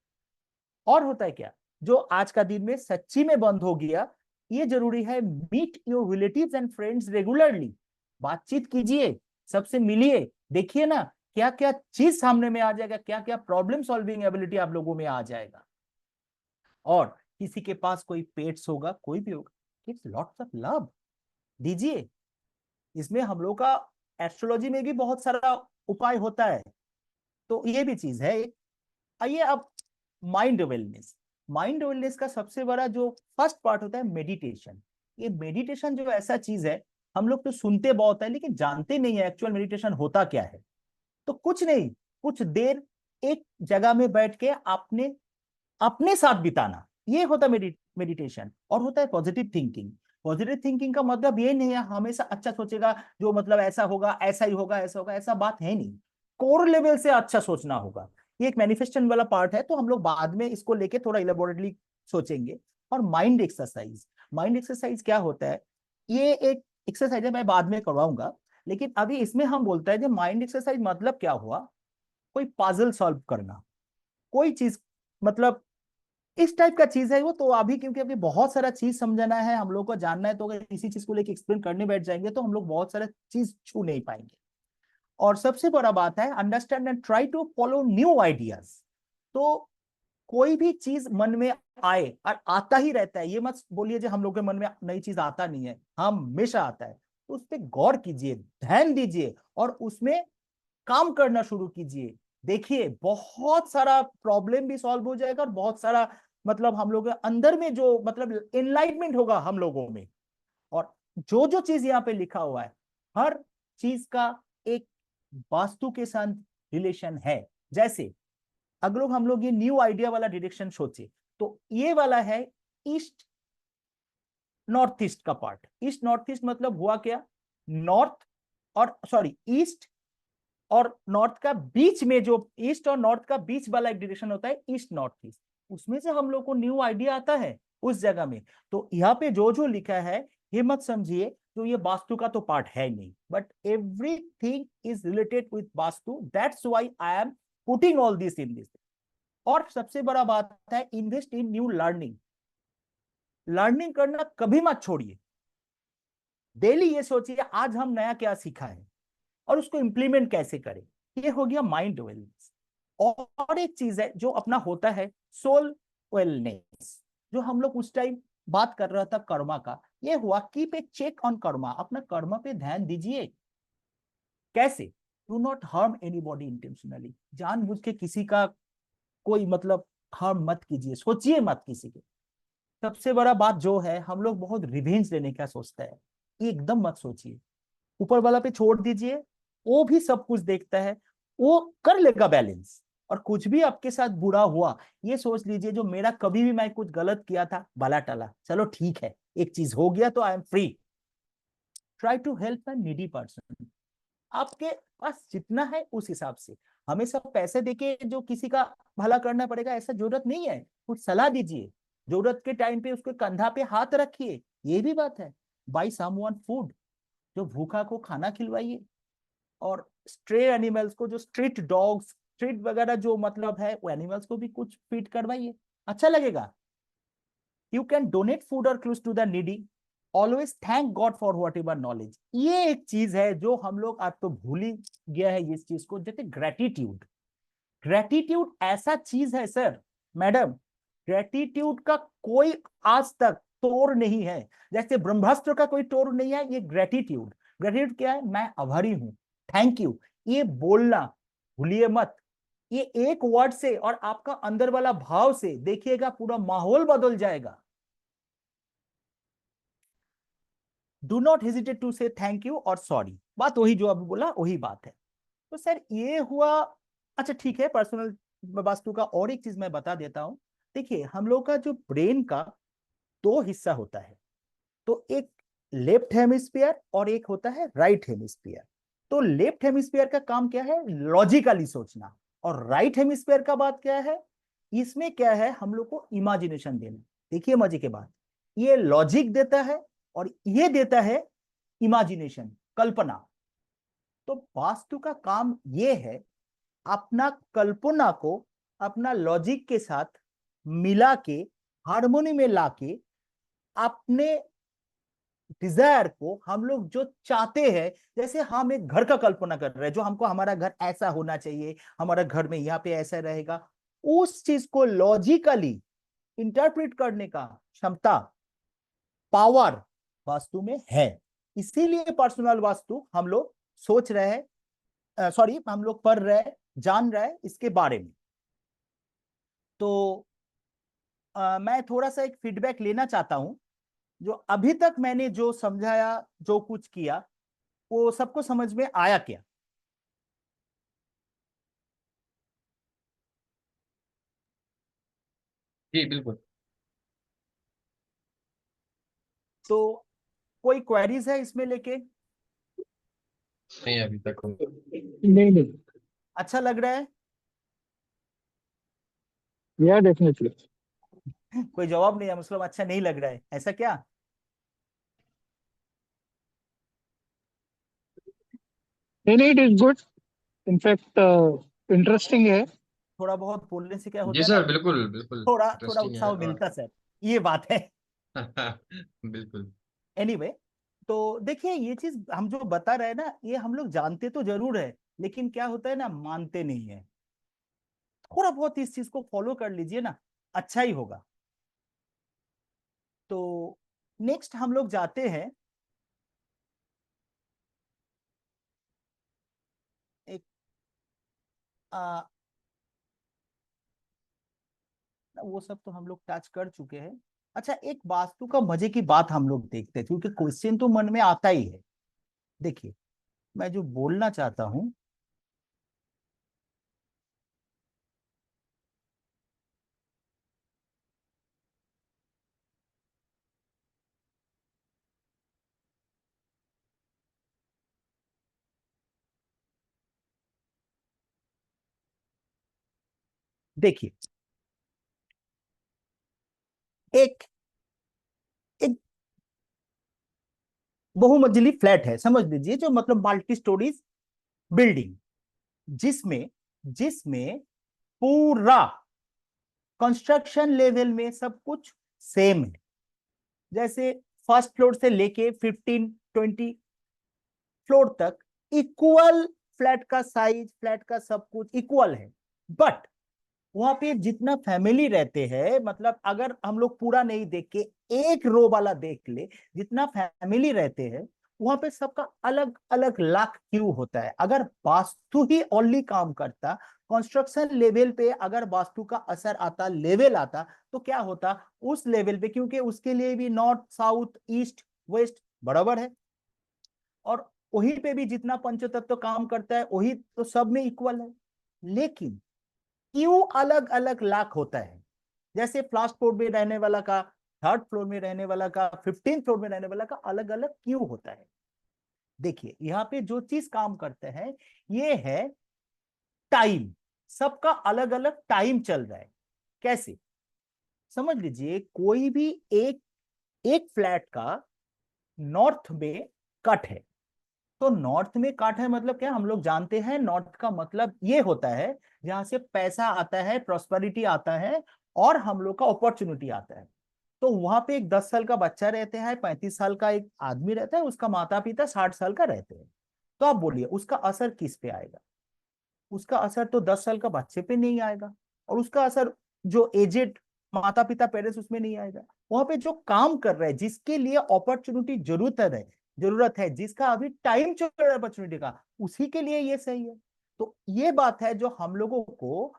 और होता है क्या, जो आज का दिन में सच्ची में बंद हो गया, ये जरूरी है, meet your relatives and friends regularly. बातचीत कीजिए, सबसे मिलिए, देखिए ना क्या क्या चीज सामने में आ जाएगा, क्या क्या प्रॉब्लम सॉल्विंग एबिलिटी आप लोगों में आ जाएगा। और किसी के पास कोई पेट्स होगा, कोई भी होगा, गिव लॉट्स ऑफ लव दीजिए। इसमें हम लोग का एस्ट्रोलॉजी में भी बहुत सारा उपाय होता है, तो ये भी चीज है। आइए अब माइंड वेलनेस। माइंड वेलनेस का सबसे बड़ा जो फर्स्ट पार्ट होता है मेडिटेशन। ये मेडिटेशन जो ऐसा चीज है, हम लोग तो सुनते बहुत है लेकिन जानते नहीं है एक्चुअल मेडिटेशन होता क्या है। तो कुछ नहीं, कुछ देर एक जगह में बैठ के अपने अपने साथ बिताना, ये होता है मेडिटेशन। और होता है पॉजिटिव थिंकिंग। पॉजिटिव थिंकिंग का मतलब ये नहीं है हमेशा अच्छा सोचेगा, जो मतलब ऐसा होगा, ऐसा ही होगा, ऐसा होगा, ऐसा बात है नहीं। कोर लेवल से अच्छा सोचना होगा। ये एक मैनिफेस्टेशन वाला पार्ट है, तो हम लोग बाद में इसको लेके थोड़ा इलेबोरेटली सोचेंगे। और माइंड एक्सरसाइज क्या होता है, ये एक एक्सरसाइज है, मैं बाद में करवाऊंगा। लेकिन अभी इसमें हम बोलते हैं कि माइंड एक्सरसाइज मतलब क्या हुआ, कोई पजल सॉल्व करना, कोई चीज, मतलब इस टाइप का चीज है वो। तो अभी क्योंकि अभी बहुत सारा चीज समझना है, हम लोग को जानना है, तो अगर इसी चीज को लेके एक्सप्लेन करने बैठ जाएंगे तो हम लोग बहुत सारा चीज छू नहीं पाएंगे। और सबसे बड़ा बात है, understand and try to follow new ideas. तो कोई भी चीज मन में आए, और आता ही रहता है, ये मत बोलिए जो हम लोग के मन में नई चीज आता नहीं है, हमेशा आता है। तो उस पर गौर कीजिए, ध्यान दीजिए, और उसमें काम करना शुरू कीजिए। देखिए बहुत सारा प्रॉब्लम भी सॉल्व हो जाएगा, और बहुत सारा मतलब हम लोग के अंदर में जो मतलब एनलाइटमेंट होगा हम लोगों में। और जो जो चीज यहाँ पे लिखा हुआ है, हर चीज का एक वास्तु के साथ रिलेशन है। जैसे अगर हम लोग ये न्यू आइडिया वाला डिरेक्शन सोचे, तो ये वाला है ईस्ट नॉर्थ ईस्ट का पार्ट। ईस्ट नॉर्थ ईस्ट मतलब हुआ क्या, नॉर्थ और सॉरी ईस्ट और नॉर्थ का बीच में, जो ईस्ट और नॉर्थ का बीच वाला एक डायरेक्शन होता है ईस्ट नॉर्थ ईस्ट, उसमें से हम लोग को न्यू आइडिया आता है उस जगह में। तो यहाँ पे जो जो लिखा है, ये मत समझिए तो ये वास्तु का तो पार्ट है नहीं, but everything is related with vastu, that's why I am putting all this in this. और सबसे बड़ा बात है, invest in new learning. Learning करना कभी मत छोड़िए। डेली ये सोचिए आज हम नया क्या सीखा है और उसको इंप्लीमेंट कैसे करें। ये हो गया माइंड वेलनेस। और एक चीज है जो अपना होता है सोल वेलनेस, जो हम लोग उस टाइम बात कर रहा था कर्मा का, ये हुआ keep a check on karma. अपना कर्मा पे ध्यान दीजिए। कैसे, do not harm anybody intentionally. जानबूझ के किसी का कोई मतलब हार्म मत कीजिए, सोचिए मत किसी के। सबसे बड़ा बात जो है, हम लोग बहुत रिवेंज लेने का सोचते हैं, ये एकदम मत सोचिए। ऊपर वाला पे छोड़ दीजिए, वो भी सब कुछ देखता है, वो कर लेगा बैलेंस। और कुछ भी आपके साथ बुरा हुआ, ये सोच लीजिए जो मेरा कभी भी मैं कुछ गलत किया था भला टला, चलो ठीक है, एक चीज हो गया तो I am free. Try to help a needy person. आपके पास जितना है उस हिसाब से, हमेशा पैसे देके जो किसी का भला करना पड़ेगा ऐसा जरूरत नहीं है। कुछ सलाह दीजिए, जरूरत के टाइम पे उसके कंधा पे हाथ रखिए, ये भी बात है। बाई समवन फूड, जो भूखा को खाना खिलवाइए। और स्ट्रे एनिमल्स को, जो स्ट्रीट डॉग्स, स्ट्रीट वगैरह जो मतलब है, वो एनिमल्स को भी कुछ फीड करवाइए, अच्छा लगेगा। यू कैन डोनेट फूड और close to the needy. Always thank God for whatever knowledge. ये एक चीज है जो हम लोग आज तो भूल ही गया है इस चीज को, जैसे ग्रेटिट्यूड। ग्रेटिट्यूड ऐसा चीज है सर, मैडम, ग्रेटिट्यूड का कोई आज तक तोड़ नहीं है। जैसे ब्रह्मास्त्र का कोई तोड़ नहीं है, ये ग्रेटिट्यूड। ग्रेटिट्यूड क्या है, मैं आभारी हूं, थैंक यू। ये बोलना भूलिए मत। ये एक वर्ड से और आपका अंदर वाला भाव से देखिएगा पूरा माहौल बदल जाएगा। डू नॉट हेजिटेट टू से थैंक यू और सॉरी। बात वही जो अभी बोला वही बात है। तो सर ये हुआ। अच्छा ठीक है, पर्सनल वास्तु का और एक चीज मैं बता देता हूं। देखिए हम लोग का जो ब्रेन का दो हिस्सा होता है, तो एक लेफ्ट हेमिस्फीयर और एक होता है राइट हेमिस्फीयर। तो लेफ्ट हेमिस्फीयर का काम क्या है, लॉजिकली सोचना। और राइट हेमिस्फीयर का बात क्या है, इसमें क्या है, हम लोग को इमेजिनेशन देना। देखिए मजे के बात, ये लॉजिक देता है और ये देता है इमेजिनेशन, कल्पना। तो वास्तु का काम ये है, अपना कल्पना को अपना लॉजिक के साथ मिला के, हार्मोनी में लाके, अपने डिजायर को हम लोग जो चाहते हैं, जैसे हम एक घर का कल्पना कर रहे हैं, जो हमको हमारा घर ऐसा होना चाहिए, हमारा घर में यहाँ पे ऐसा रहेगा, उस चीज को लॉजिकली इंटरप्रेट करने का क्षमता, पावर वास्तु में है। इसीलिए पर्सनल वास्तु हम लोग सोच रहे हैं, सॉरी हम लोग पढ़ रहे हैं, जान रहे हैं इसके बारे में। तो मैं थोड़ा सा एक फीडबैक लेना चाहता हूं। जो अभी तक मैंने जो समझाया, जो कुछ किया, वो सबको समझ में आया क्या? जी बिल्कुल। तो कोई क्वेरीज है इसमें लेके? नहीं अभी तक नहीं नहीं। अच्छा लग रहा है? Yeah, definitely. कोई जवाब नहीं है, मतलब अच्छा नहीं लग रहा है, ऐसा क्या? नहीं, it is good. In fact, interesting है. थोड़ा बहुत बोलने से क्या होता जी है ना, सर, बिल्कुल बिल्कुल थोड़ा थोड़ा इंटरेस्टिंग है। उत्साह और मिलता सर, ये बात है। बिल्कुल। एनीवे तो देखिए, ये चीज हम जो बता रहे हैं ना, ये हम लोग जानते तो जरूर है, लेकिन क्या होता है ना, मानते नहीं है। थोड़ा बहुत इस चीज को फॉलो कर लीजिए ना, अच्छा ही होगा। तो नेक्स्ट हम लोग जाते हैं एक वो सब तो हम लोग टच कर चुके हैं। अच्छा, एक वास्तु का मजे की बात हम लोग देखते हैं, क्योंकि क्वेश्चन तो मन में आता ही है। देखिए, मैं जो बोलना चाहता हूं, देखिए, एक एक बहुमंजिली फ्लैट है, समझ लीजिए, जो मतलब मल्टी स्टोरीज बिल्डिंग, जिसमें जिसमें पूरा कंस्ट्रक्शन लेवल में सब कुछ सेम है। जैसे फर्स्ट फ्लोर से लेके 15-20 फ्लोर तक इक्वल, फ्लैट का साइज, फ्लैट का सब कुछ इक्वल है। बट वहां पे जितना फैमिली रहते हैं, मतलब अगर हम लोग पूरा नहीं देख के एक रो वाला देख ले, जितना फैमिली रहते हैं, वहां पे सबका अलग अलग लाख क्यों होता है। अगर वास्तु ही ओनली काम करता, कंस्ट्रक्शन लेवल पे अगर वास्तु का असर आता, लेवल आता, तो क्या होता उस लेवल पे, क्योंकि उसके लिए भी नॉर्थ साउथ ईस्ट वेस्ट बराबर है, और वहीं पे भी जितना पंचतत्व काम करता है, वही तो सब में इक्वल है। लेकिन क्यों अलग अलग लाख होता है? जैसे फर्स्ट फ्लोर में रहने वाला का, थर्ड फ्लोर में रहने वाला का, 15 फ्लोर में रहने वाला का अलग अलग क्यों होता है? देखिए, यहाँ पे जो चीज काम करते हैं, ये है टाइम। सबका अलग अलग टाइम चल रहा है। कैसे? समझ लीजिए, कोई भी एक एक फ्लैट का नॉर्थ में कट है, तो नॉर्थ में कट है मतलब क्या, हम लोग जानते हैं नॉर्थ का मतलब ये होता है जहां से पैसा आता है, प्रॉस्पेरिटी आता है, और हम लोग का अपॉर्चुनिटी आता है। तो वहां पे एक 10 साल का बच्चा रहते हैं, 35 साल का एक आदमी रहता है, उसका माता पिता 60 साल का रहते हैं। तो आप बोलिए, उसका असर किस पे आएगा? उसका असर तो 10 साल का बच्चे पे नहीं आएगा, और उसका असर जो एजेड माता पिता पेरेंट्स उसमें नहीं आएगा। वहां पे जो काम कर रहे हैं, जिसके लिए अपॉर्चुनिटी जरूरत है, जिसका अभी टाइम चल रहा है अपॉर्चुनिटी का, उसी के लिए ये सही है। तो ये बात है जो हम लोगों को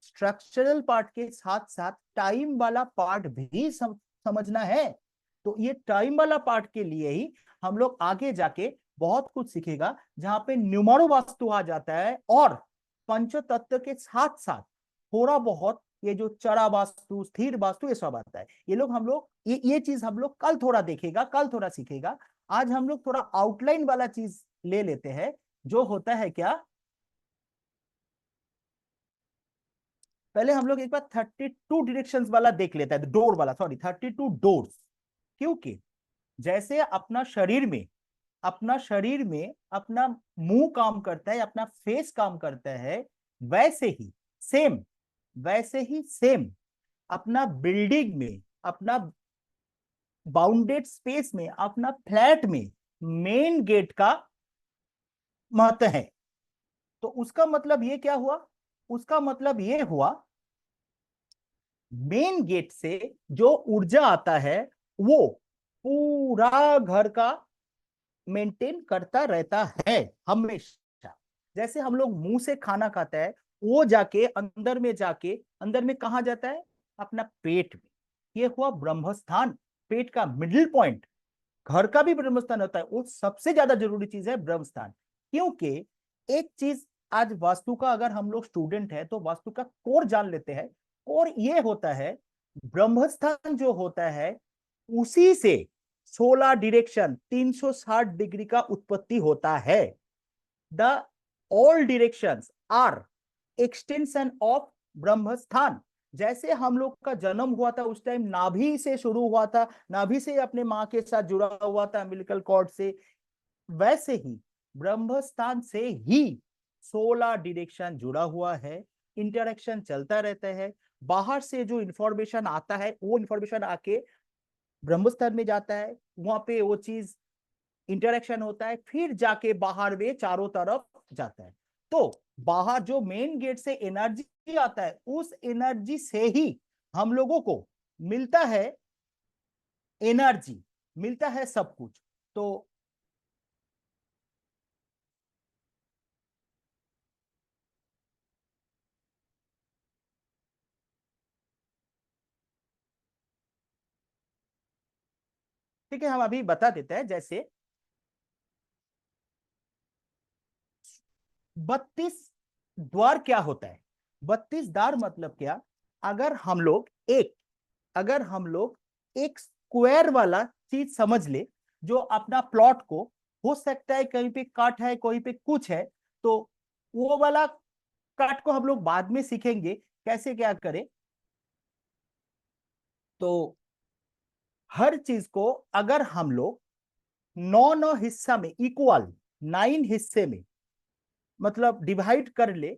स्ट्रक्चरल पार्ट के साथ साथ टाइम वाला पार्ट भी समझना है। तो ये टाइम वाला पार्ट के लिए ही हम लोग आगे जाके बहुत कुछ सीखेगा, जहां पे न्यूमरो वास्तु आ जाता है, और पंचतत्व के साथ साथ थोड़ा बहुत ये जो चरा वास्तु, स्थिर वास्तु, ये सब आता है। ये लोग हम लोग ये चीज हम लोग कल थोड़ा देखेगा, कल थोड़ा सीखेगा। आज हम लोग थोड़ा आउटलाइन वाला चीज ले लेते हैं, जो होता है क्या, पहले हम लोग एक बार 32 डिरेक्शन वाला देख लेता है, डोर वाला, सॉरी 32 डोर्स। क्योंकि जैसे अपना शरीर में अपना मुंह काम करता है, अपना फेस काम करता है, वैसे ही सेम वैसे ही सेम अपना बिल्डिंग में, अपना बाउंडेड स्पेस में, अपना फ्लैट में मेन गेट का महत्व है। तो उसका मतलब ये क्या हुआ? उसका मतलब ये हुआ, मेन गेट से जो ऊर्जा आता है, वो पूरा घर का मेंटेन करता रहता है हमेशा। जैसे हम लोग मुंह से खाना खाता है, वो जाके अंदर में कहा जाता है, अपना पेट में। ये हुआ ब्रह्मस्थान, पेट का मिडिल पॉइंट। घर का भी ब्रह्मस्थान होता है, वो सबसे ज्यादा जरूरी चीज है ब्रह्मस्थान। क्योंकि एक चीज, आज वास्तु का अगर हम लोग स्टूडेंट है तो वास्तु का कोर जान लेते हैं। कोर ये होता है, ब्रह्मस्थान जो होता है, उसी से 16 डिरेक्शन 360 डिग्री का उत्पत्ति होता है। The all directions are extension of ब्रह्मस्थान। जैसे हम लोग का जन्म हुआ था उस टाइम नाभि से शुरू हुआ था, नाभि से अपने माँ के साथ जुड़ा हुआ था अम्बिलिकल कॉर्ड से, वैसे ही ब्रह्मस्थान से ही 16 डायरेक्शन जुड़ा हुआ है, इंटरेक्शन चलता रहता है। बाहर से जो इंफॉर्मेशन आता है वो इंफॉर्मेशन आके ब्रह्मस्थान में जाता है, वहां पे वो चीज इंटरेक्शन होता है, फिर जाके बाहर में चारों तरफ जाता है। तो बाहर जो मेन गेट से एनर्जी आता है, उस एनर्जी से ही हम लोगों को मिलता है एनर्जी, मिलता है सब कुछ। तो ठीक है, हम अभी बता देते हैं। जैसे 32 द्वार क्या होता है? 32 द्वार मतलब क्या? अगर हम लोग एक अगर हम लोग एक स्क्वायर वाला चीज समझ ले, जो अपना प्लॉट को, हो सकता है कहीं पे कट है कहीं पे कुछ है, तो वो वाला कट को हम लोग बाद में सीखेंगे कैसे क्या करें। तो हर चीज को अगर हम लोग 9 हिस्सा में इक्वल 9 हिस्से में मतलब डिवाइड कर ले,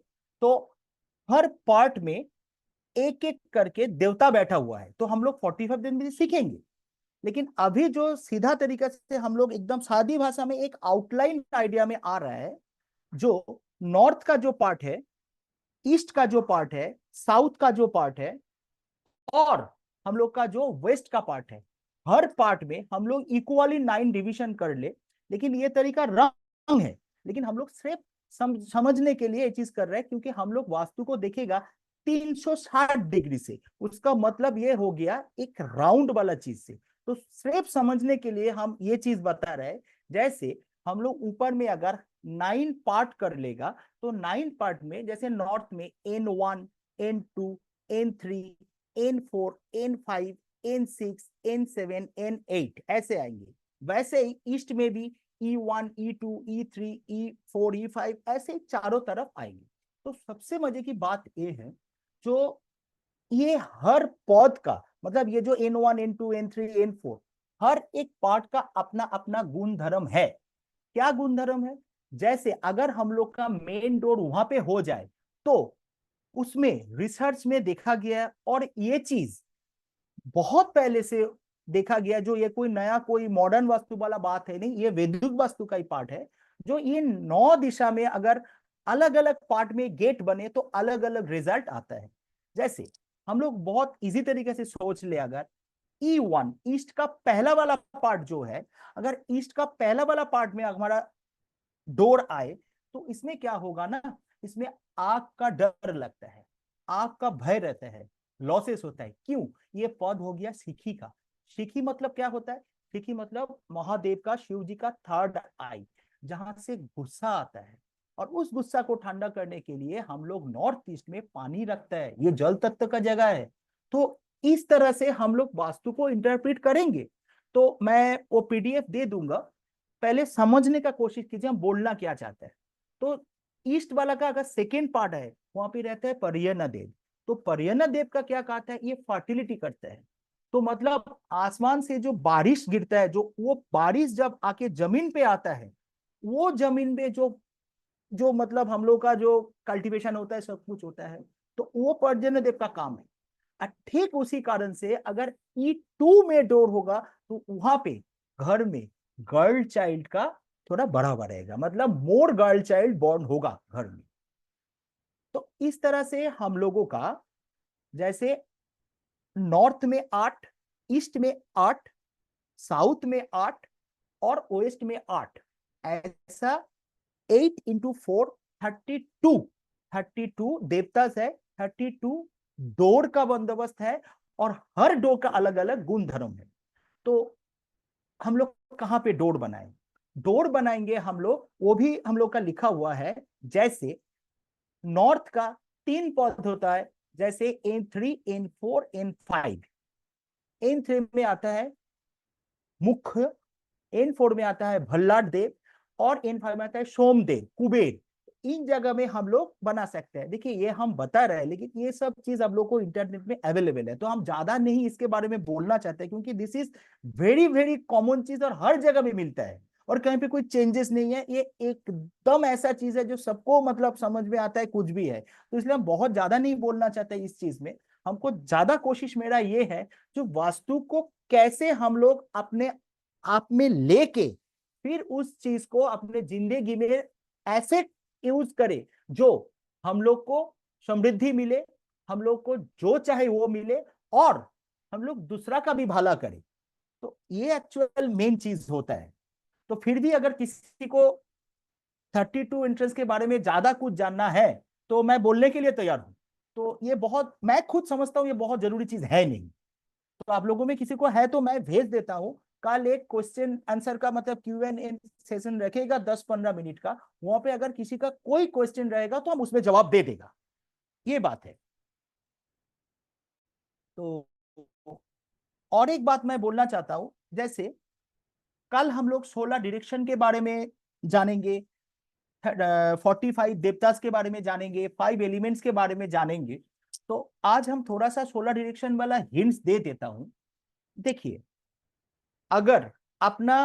तो हर पार्ट में एक एक करके देवता बैठा हुआ है। तो हम लोग 45 दिन में सीखेंगे, लेकिन अभी जो सीधा तरीका से हम लोग एकदम सादी भाषा में एक आउटलाइन आइडिया में आ रहा है, जो नॉर्थ का जो पार्ट है, ईस्ट का जो पार्ट है, साउथ का जो पार्ट है, और हम लोग का जो वेस्ट का पार्ट है, हर पार्ट में हम लोग इक्वली 9 डिवीजन कर ले। लेकिन ये तरीका रंग है, लेकिन हम लोग सिर्फ समझने के लिए ये चीज कर रहे हैं, क्योंकि हम लोग वास्तु को देखेगा 360 डिग्री से, उसका मतलब ये हो गया एक राउंड वाला चीज से। तो सिर्फ समझने के लिए हम ये चीज बता रहे हैं। जैसे हम लोग ऊपर में अगर 9 पार्ट कर लेगा, तो 9 पार्ट में जैसे नॉर्थ में N1 N2 N3 N4 N5 N6 N7 N8 ऐसे आएंगे। वैसे ही ईस्ट में भी E1 E2 E3 E4 E5 ऐसे चारों तरफ आएंगे। तो सबसे मजे की बात ये है, जो ये हर पौध का मतलब ये जो N1 N2 N3 N4, हर एक पार्ट का अपना अपना गुण धर्म है। क्या गुण धर्म है? जैसे अगर हम लोग का मेन डोर वहां पे हो जाए, तो उसमें रिसर्च में देखा गया है, और ये चीज बहुत पहले से देखा गया, जो ये कोई नया कोई मॉडर्न वास्तु वाला बात है नहीं, ये वैदिक वास्तु का ही पार्ट है। जो ये 9 दिशा में अगर अलग अलग पार्ट में गेट बने तो अलग अलग रिजल्ट आता है। जैसे हम लोग बहुत इजी तरीके से सोच ले, अगर E1 ईस्ट का पहला वाला पार्ट जो है, अगर ईस्ट का पहला वाला पार्ट में हमारा डोर आए, तो इसमें क्या होगा ना, इसमें आग का डर लगता है, आग का भय रहता है, लॉसेस होता है। क्यों? ये पद हो गया सिखी का। सिखी मतलब क्या होता है? सिखी मतलब महादेव का, शिव जी का थर्ड आई, जहां से गुस्सा आता है, और उस गुस्सा को ठंडा करने के लिए हम लोग नॉर्थ ईस्ट में पानी रखता है, ये जल तत्व का जगह है। तो इस तरह से हम लोग वास्तु को इंटरप्रेट करेंगे। तो मैं वो पीडीएफ दे दूंगा, पहले समझने का कोशिश कीजिए हम बोलना क्या चाहते हैं। तो ईस्ट वाला का अगर सेकेंड पार्ट है, वहां पे रहता है पर्यना देव। तो पर्यना देव का क्या कहता है? ये फर्टिलिटी करता है। तो मतलब आसमान से जो बारिश गिरता है, जो वो बारिश जब आके जमीन पे आता है, वो जमीन में जो जो मतलब हम लोग का जो कल्टीवेशन होता है, सब कुछ होता है, तो वो पर्जन्य देव का काम है। ठीक उसी कारण से अगर E2 में डोर होगा, तो वहां पे घर में गर्ल चाइल्ड का थोड़ा बड़ा बढ़ेगा, मतलब मोर गर्ल चाइल्ड बॉर्न होगा घर में। तो इस तरह से हम लोगों का, जैसे नॉर्थ में 8, ईस्ट में 8, साउथ में 8, और वेस्ट में 8, ऐसा 8 इंटू 4 32 32 देवतास है, 32 डोर का बंदोबस्त है, और हर डोर का अलग अलग गुण धर्म है। तो हम लोग कहाँ पे डोर बनाएं? डोर बनाएंगे हम लोग, वो भी हम लोग का लिखा हुआ है। जैसे नॉर्थ का 3 पद होता है, जैसे N3 N4 N5। N3 में आता है मुख्य, N4 में आता है भल्लाट देव, और N5 में आता है सोमदेव कुबेर। इन जगह में हम लोग बना सकते हैं। देखिए ये हम बता रहे हैं, लेकिन ये सब चीज आप लोग को इंटरनेट में अवेलेबल है, तो हम ज्यादा नहीं इसके बारे में बोलना चाहते हैं, क्योंकि this is very very common चीज और हर जगह में मिलता है और कहीं पे कोई चेंजेस नहीं है। ये एकदम ऐसा चीज है जो सबको मतलब समझ में आता है, कुछ भी है। तो इसलिए हम बहुत ज्यादा नहीं बोलना चाहते इस चीज में। हमको ज्यादा कोशिश मेरा ये है, जो वास्तु को कैसे हम लोग अपने आप में लेके फिर उस चीज को अपने जिंदगी में ऐसे यूज करें जो हम लोग को समृद्धि मिले, हम लोग को जो चाहे वो मिले, और हम लोग दूसरा का भी भला करें। तो ये एक्चुअल मेन चीज होता है। तो फिर भी अगर किसी को 32 इंटरेस्ट के बारे में ज्यादा कुछ जानना है तो मैं बोलने के लिए तैयार हूं। तो ये बहुत, मैं खुद समझता हूं ये बहुत जरूरी चीज है नहीं। तो आप लोगों में किसी को है तो मैं भेज देता हूं। कल एक क्वेश्चन आंसर का मतलब Q&A सेशन रखेगा 10-15 मिनट का। वहां पे अगर किसी का कोई क्वेश्चन रहेगा तो हम उसमें जवाब दे देगा। ये बात है। तो और एक बात मैं बोलना चाहता हूं, जैसे कल हम लोग 16 डायरेक्शन के बारे में जानेंगे, 45 देवतास के बारे में जानेंगे, 5 एलिमेंट्स के बारे में जानेंगे। तो आज हम थोड़ा सा 16 डायरेक्शन वाला हिंट्स दे देता हूं। देखिए, अगर अपना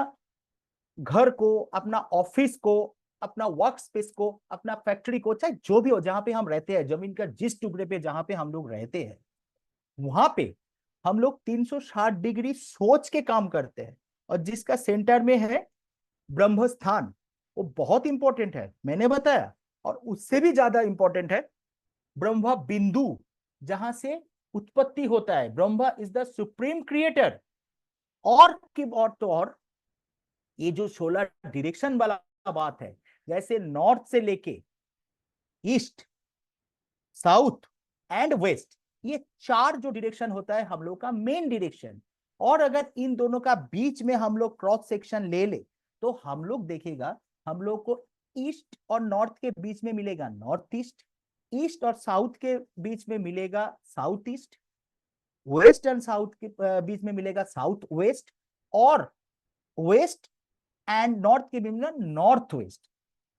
घर को, अपना ऑफिस को, अपना वर्क स्पेस को, अपना फैक्ट्री को, चाहे जो भी हो जहां पे हम रहते हैं, जमीन का जिस टुकड़े पे जहां पे हम लोग रहते हैं, वहां पे हम लोग 360 डिग्री सोच के काम करते हैं। और जिसका सेंटर में है ब्रह्म स्थान, वो बहुत इंपॉर्टेंट है, मैंने बताया। और उससे भी ज्यादा इंपॉर्टेंट है ब्रह्मा बिंदु, जहां से उत्पत्ति होता है। Brahma is the supreme creator. और की और तो और ये जो 16 डायरेक्शन वाला बात है, जैसे नॉर्थ से लेके ईस्ट, साउथ एंड वेस्ट, ये 4 जो डायरेक्शन होता है हम लोग का मेन डायरेक्शन। और अगर इन दोनों का बीच में हम लोग क्रॉस सेक्शन ले ले तो हम लोग देखेगा, हम लोग को ईस्ट और नॉर्थ के बीच में मिलेगा नॉर्थ ईस्ट, ईस्ट और साउथ के बीच में मिलेगा south east, west and south के बीच में मिलेगा साउथ वेस्ट, और वेस्ट एंड नॉर्थ के बीच में नॉर्थ वेस्ट।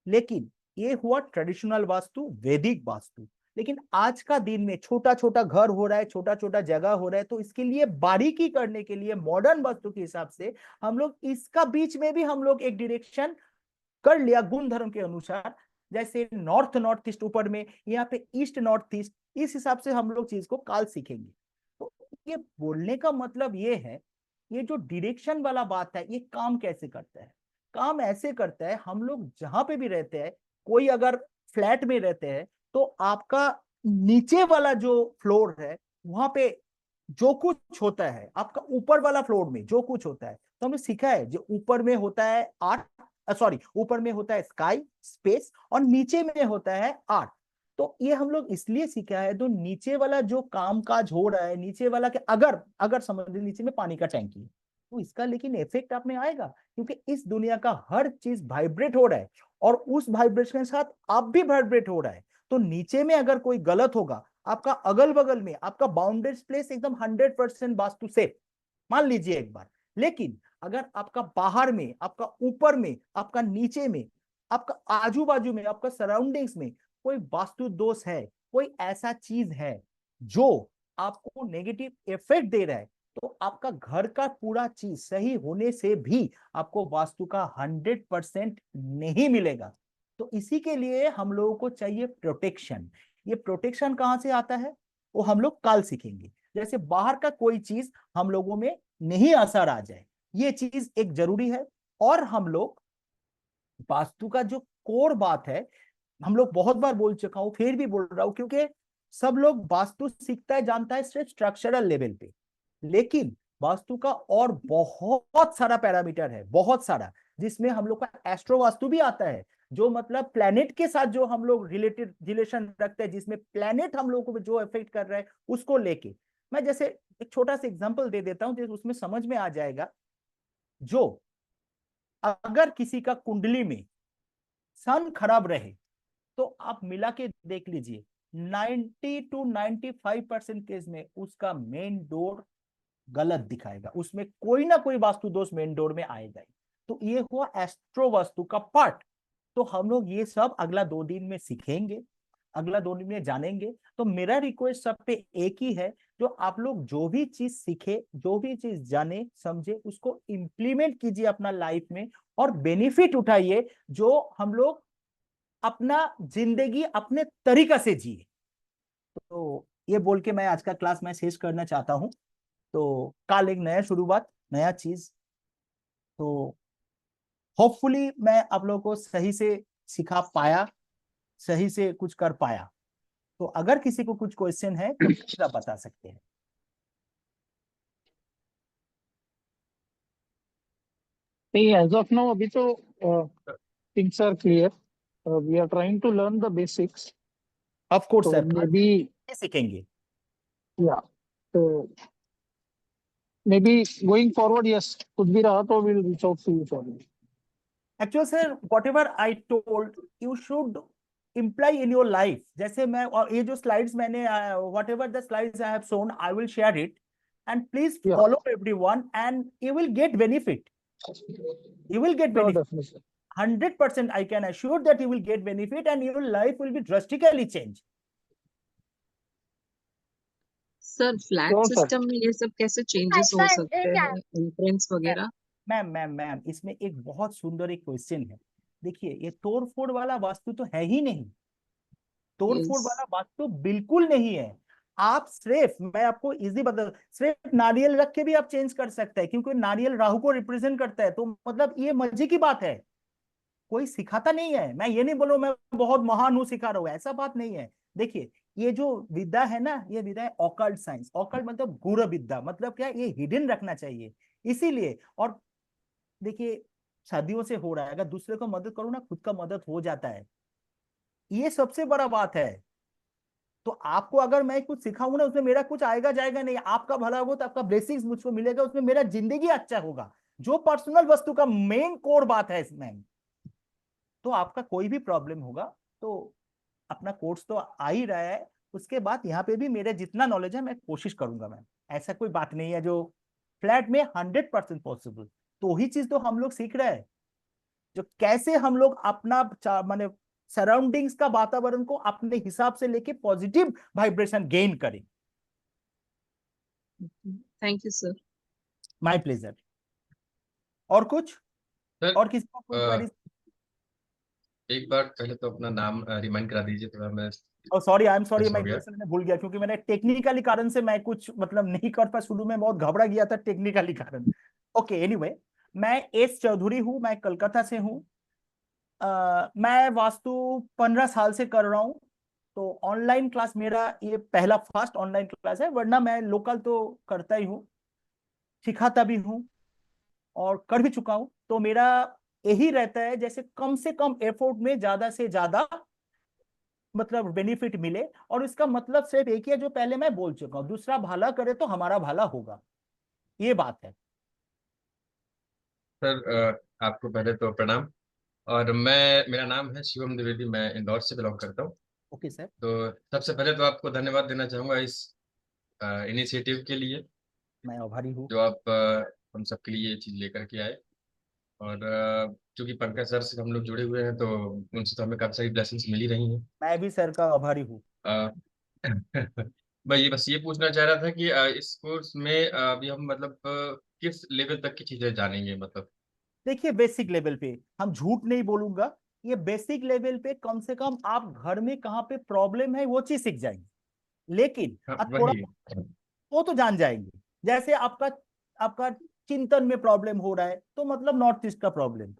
लेकिन ये हुआ ट्रेडिशनल वास्तु, वैदिक वास्तु। लेकिन आज का दिन में छोटा छोटा घर हो रहा है, छोटा छोटा जगह हो रहा है, तो इसके लिए बारीकी करने के लिए मॉडर्न वास्तु के हिसाब से हम लोग इसका बीच में भी हम लोग एक डायरेक्शन कर लिया गुण धर्म के अनुसार। जैसे नॉर्थ नॉर्थ ईस्ट ऊपर में, यहाँ पे ईस्ट नॉर्थ ईस्ट, इस हिसाब से हम लोग चीज को काल सीखेंगे। तो ये बोलने का मतलब ये है, ये जो डायरेक्शन वाला बात है, ये काम कैसे करता है? काम ऐसे करता है, हम लोग जहां पे भी रहते हैं, कोई अगर फ्लैट में रहते हैं तो आपका नीचे वाला जो फ्लोर है वहां पे जो कुछ होता है, आपका ऊपर वाला फ्लोर में जो कुछ होता है, तो हमने सीखा है जो ऊपर में होता है आर्ट, सॉरी ऊपर में होता है स्काई स्पेस, और नीचे में होता है आर्ट। तो ये हम लोग इसलिए सीखा है, तो नीचे वाला जो काम काज हो रहा है, नीचे वाला के अगर अगर समझ लीजिए नीचे में पानी का टैंकी है, तो इसका लेकिन इफेक्ट आप में आएगा, क्योंकि इस दुनिया का हर चीज वाइब्रेट हो रहा है और उस वाइब्रेशन के साथ आप भी वाइब्रेट हो रहा है। तो नीचे में अगर कोई गलत होगा, आपका अगल बगल में आपका बाउंड्री प्लेस एकदम 100% वास्तु सेफ, मान लीजिए एक बार। लेकिन अगर आपका बाहर में, आपका ऊपर में, आपका नीचे में, आपका आजू बाजू में, आपका सराउंडिंग्स में कोई वास्तु दोष है, कोई ऐसा चीज है जो आपको नेगेटिव इफेक्ट दे रहा है, तो आपका घर का पूरा चीज सही होने से भी आपको वास्तु का 100% नहीं मिलेगा। तो इसी के लिए हम लोगों को चाहिए प्रोटेक्शन। ये प्रोटेक्शन कहां से आता है वो हम लोग कल सीखेंगे। जैसे बाहर का कोई चीज हम लोगों में नहीं असर आ जाए, ये चीज एक जरूरी है। और हम लोग वास्तु का जो कोर बात है, हम लोग बहुत बार बोल चुका हूं, फिर भी बोल रहा हूं, क्योंकि सब लोग वास्तु सीखता है जानता है सिर्फ स्ट्रक्चरल लेवल पे, लेकिन वास्तु का और बहुत सारा पैरामीटर है, बहुत सारा, जिसमें हम लोग का एस्ट्रो वास्तु भी आता है, जो मतलब प्लेनेट के साथ जो हम लोग रिलेटेड रिलेशन रखते हैं, जिसमें प्लेनेट हम लोग को जो इफेक्ट कर रहा है उसको लेके। मैं जैसे एक छोटा सा एग्जांपल दे देता हूं, जिस उसमें समझ में आ जाएगा। जो अगर किसी का कुंडली में सन खराब रहे, तो आप मिला के देख लीजिए, 90 to 95% केस में उसका मेन डोर गलत दिखाएगा, उसमें कोई ना कोई वास्तु दोष मेन डोर में आएगा ही। तो ये हुआ एस्ट्रो वास्तु का पार्ट। तो हम लोग ये सब अगला 2 दिन में सीखेंगे, अगला 2 दिन में जानेंगे। तो मेरा रिक्वेस्ट सब पे एक ही है, जो आप लोग जो भी चीज सीखे, जो भी चीज जाने समझे, उसको इम्प्लीमेंट कीजिए अपना लाइफ में और बेनिफिट उठाइए, जो हम लोग अपना जिंदगी अपने तरीका से जिए। तो ये बोल के मैं आज का क्लास मैं शेष करना चाहता हूँ। तो कल एक नया शुरुआत, नया चीज। तो होपफुली मैं आप लोगों को सही से सिखा पाया, सही से कुछ कर पाया। तो अगर किसी को कुछ क्वेश्चन है तो प्लीज आप बता सकते हैं। नहीं, as of now अभी तो things are clear. We are trying to learn the basics. Of course So sir, maybe सीखेंगे। yeah. So maybe going forward, yes, कुछ भी रहा तो we'll reach out to you shortly. Actually sir whatever I told you should imply in your life. जैसे मैं, और ये जो स्लाइड्स मैंने, whatever the slides I have shown, I will share it and please Yeah. Follow everyone and you will get benefit. You will get Sure, benefit. definitely. 100% I can assure that you will get benefit and your life will be drastically changed. Sir flat Sure, sir. System में ये सब कैसे changes हो सकते हैं, inference वगैरह? Ma'am इसमें एक बहुत सुंदर एक क्वेश्चन है। देखिए, ये तोड़ फोड़ वाला वास्तु तो है ही नहीं, तोड़ फोड़ वाला वास्तु बिल्कुल नहीं है। आप सिर्फ, मैं आपको इजी बता, सिर्फ नारियल रख के भी आप चेंज कर सकते हैं, क्योंकि नारियल राहु को रिप्रेजेंट करता है। तो मतलब ये मजे की बात है, कोई सिखाता नहीं है। मैं ये नहीं बोल रहा हूं मैं बहुत महान हूं सिखा रहा हूं, ऐसा बात नहीं है। देखिए, ये जो विद्या है ना, ये विद्या है ऑकल्ट साइंस। ऑकल्ट मतलब गूढ़ विद्या, मतलब क्या, ये हिडन रखना चाहिए इसीलिए। और देखिए, सदियों से हो रहा है, अगर दूसरे को मदद करो ना, खुद का मदद हो जाता है, ये सबसे बड़ा बात है। तो आपको अगर मैं कुछ सिखाऊंगा ना, उसमें मेरा कुछ आएगा जाएगा नहीं, आपका भला होगा तो आपका ब्लेसिंग्स मुझको मिलेगा, उसमें मेरा जिंदगी अच्छा होगा। जो पर्सनल वस्तु का मेन कोर बात है इसमें, तो आपका कोई भी प्रॉब्लम होगा तो अपना कोर्स तो आ ही रहा है, उसके बाद यहाँ पे भी मेरे जितना नॉलेज है मैं कोशिश करूंगा मैम। ऐसा कोई बात नहीं है जो फ्लैट में 100% पॉसिबल। तो वही चीज तो हम लोग सीख रहे हैं, जो कैसे हम लोग अपना माने सराउंडिंग्स का वातावरण को अपने हिसाब से लेके पॉजिटिव वाइब्रेशन गेन करें। Thank you sir. My pleasure. और कुछ, सर और किसी को कोई क्वेरी? एक बार पहले तो अपना नाम रिमाइंड करा दीजिए, थोड़ा मैं oh sorry, I am sorry, miss मैं हो गया। मैंने भूल गया, क्योंकि मैंने टेक्निकली कारण से मैं कुछ मतलब नहीं कर पाया, शुरू में बहुत घबरा गया था टेक्निकली कारण। ओके, एनीवे, मैं एस चौधरी हूँ, मैं कलकत्ता से हूँ। मैं वास्तु 15 साल से कर रहा हूँ। तो ऑनलाइन क्लास मेरा ये पहला फर्स्ट ऑनलाइन क्लास है, वरना मैं लोकल तो करता ही हूँ, सिखाता भी हूँ और कर भी चुका हूँ। तो मेरा यही रहता है, जैसे कम से कम एफर्ट में ज्यादा से ज्यादा मतलब बेनिफिट मिले। और इसका मतलब सिर्फ एक ही है, जो पहले मैं बोल चुका हूँ, दूसरा भला करे तो हमारा भला होगा, ये बात है। सर आपको पहले तो प्रणाम। और मेरा नाम है शिवम द्विवेदी, मैं इंदौर से बिलोंग करता हूँ। Okay sir. तो सबसे पहले तो आपको धन्यवाद देना चाहूँगा इस इनिशिएटिव के लिए, मैं आभारी हूँ। जो आप हम सबके लिए ये चीज़ लेकर के आए। और चूंकि पंकज सर से हम लोग जुड़े हुए हैं, तो उनसे तो हमें काफ़ी सारी ब्लेसिंग्स मिल ही रही हैं। मैं भी सर का आभारी हूँ। अ, मैं ये बस ये पूछना चाह रहा था कि इस कोर्स में अभी हम मतलब किस लेवल तक की चीज़ें जानेंगे, मतलब? देखिए, बेसिक लेवल पे, हम झूठ नहीं बोलूंगा, ये बेसिक लेवल पे कम से कम आप घर में कहाँ पे प्रॉब्लम है वो चीज सीख जाएंगे। लेकिन हाँ, अब थोड़ा वही। वो तो जान जाएंगे। जैसे आपका आपका चिंतन में प्रॉब्लम हो रहा है, तो मतलब नॉर्थ ईस्ट का प्रॉब्लम।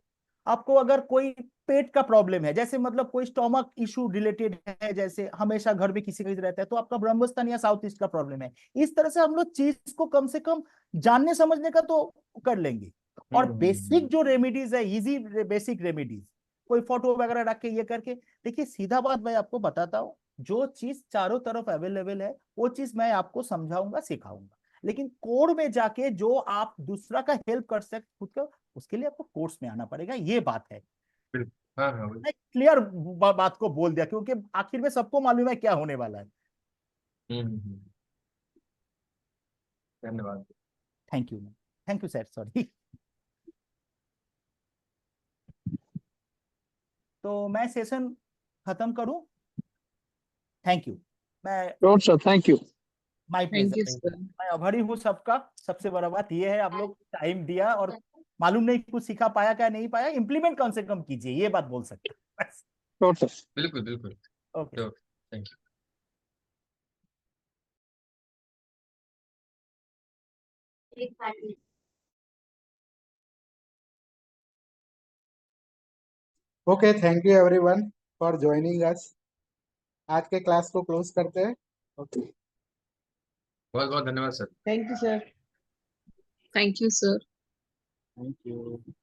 आपको अगर कोई पेट का प्रॉब्लम है, जैसे मतलब कोई स्टोमक इशू रिलेटेड है, जैसे हमेशा घर में किसी का रहता है, तो आपका ब्रह्मस्थान या साउथ ईस्ट का प्रॉब्लम है। इस तरह से हम लोग चीज को कम से कम जानने समझने का तो कर लेंगे। और बेसिक जो रेमेडीज है, इजी बेसिक रेमेडीज, कोई फोटो वगैरह रख के ये करके, देखिए सीधा बात मैं आपको बताता हूँ, जो चीज चारों तरफ अवेलेबल है वो चीज मैं आपको समझाऊंगा, सिखाऊंगा। लेकिन कोर में जाके जो आप दूसरा का हेल्प कर सकते खुद का, उसके लिए आपको कोर्स में आना पड़ेगा, ये बात है। बिल्कुल। हाँ हाँ, वही। मैं क्लियर बात को बोल दिया, क्योंकि आखिर में सबको मालूम है क्या होने वाला है। हम्म। धन्यवाद। Thank you, thank you sir, sorry. तो मैं सेशन खत्म करूं? Thank you. मैं Sure, sir. Thank you. My Thank pleasure. you, sir. मैं आभारी हूँ सबका। सबसे बड़ा बात ये है, आप लोग टाइम दिया और मालूम नहीं कुछ सिखा पाया क्या नहीं पाया, इम्प्लीमेंट कम से कम कीजिए, ये बात बोल सकते हैं बस। Sure, sir. बिल्कुल बिल्कुल। Okay. Thank you. Okay, thank you everyone for joining us. आज के क्लास को क्लोज करते हैं। ओके, बहुत बहुत धन्यवाद sir. Thank you, sir. Thank you, sir. Thank you.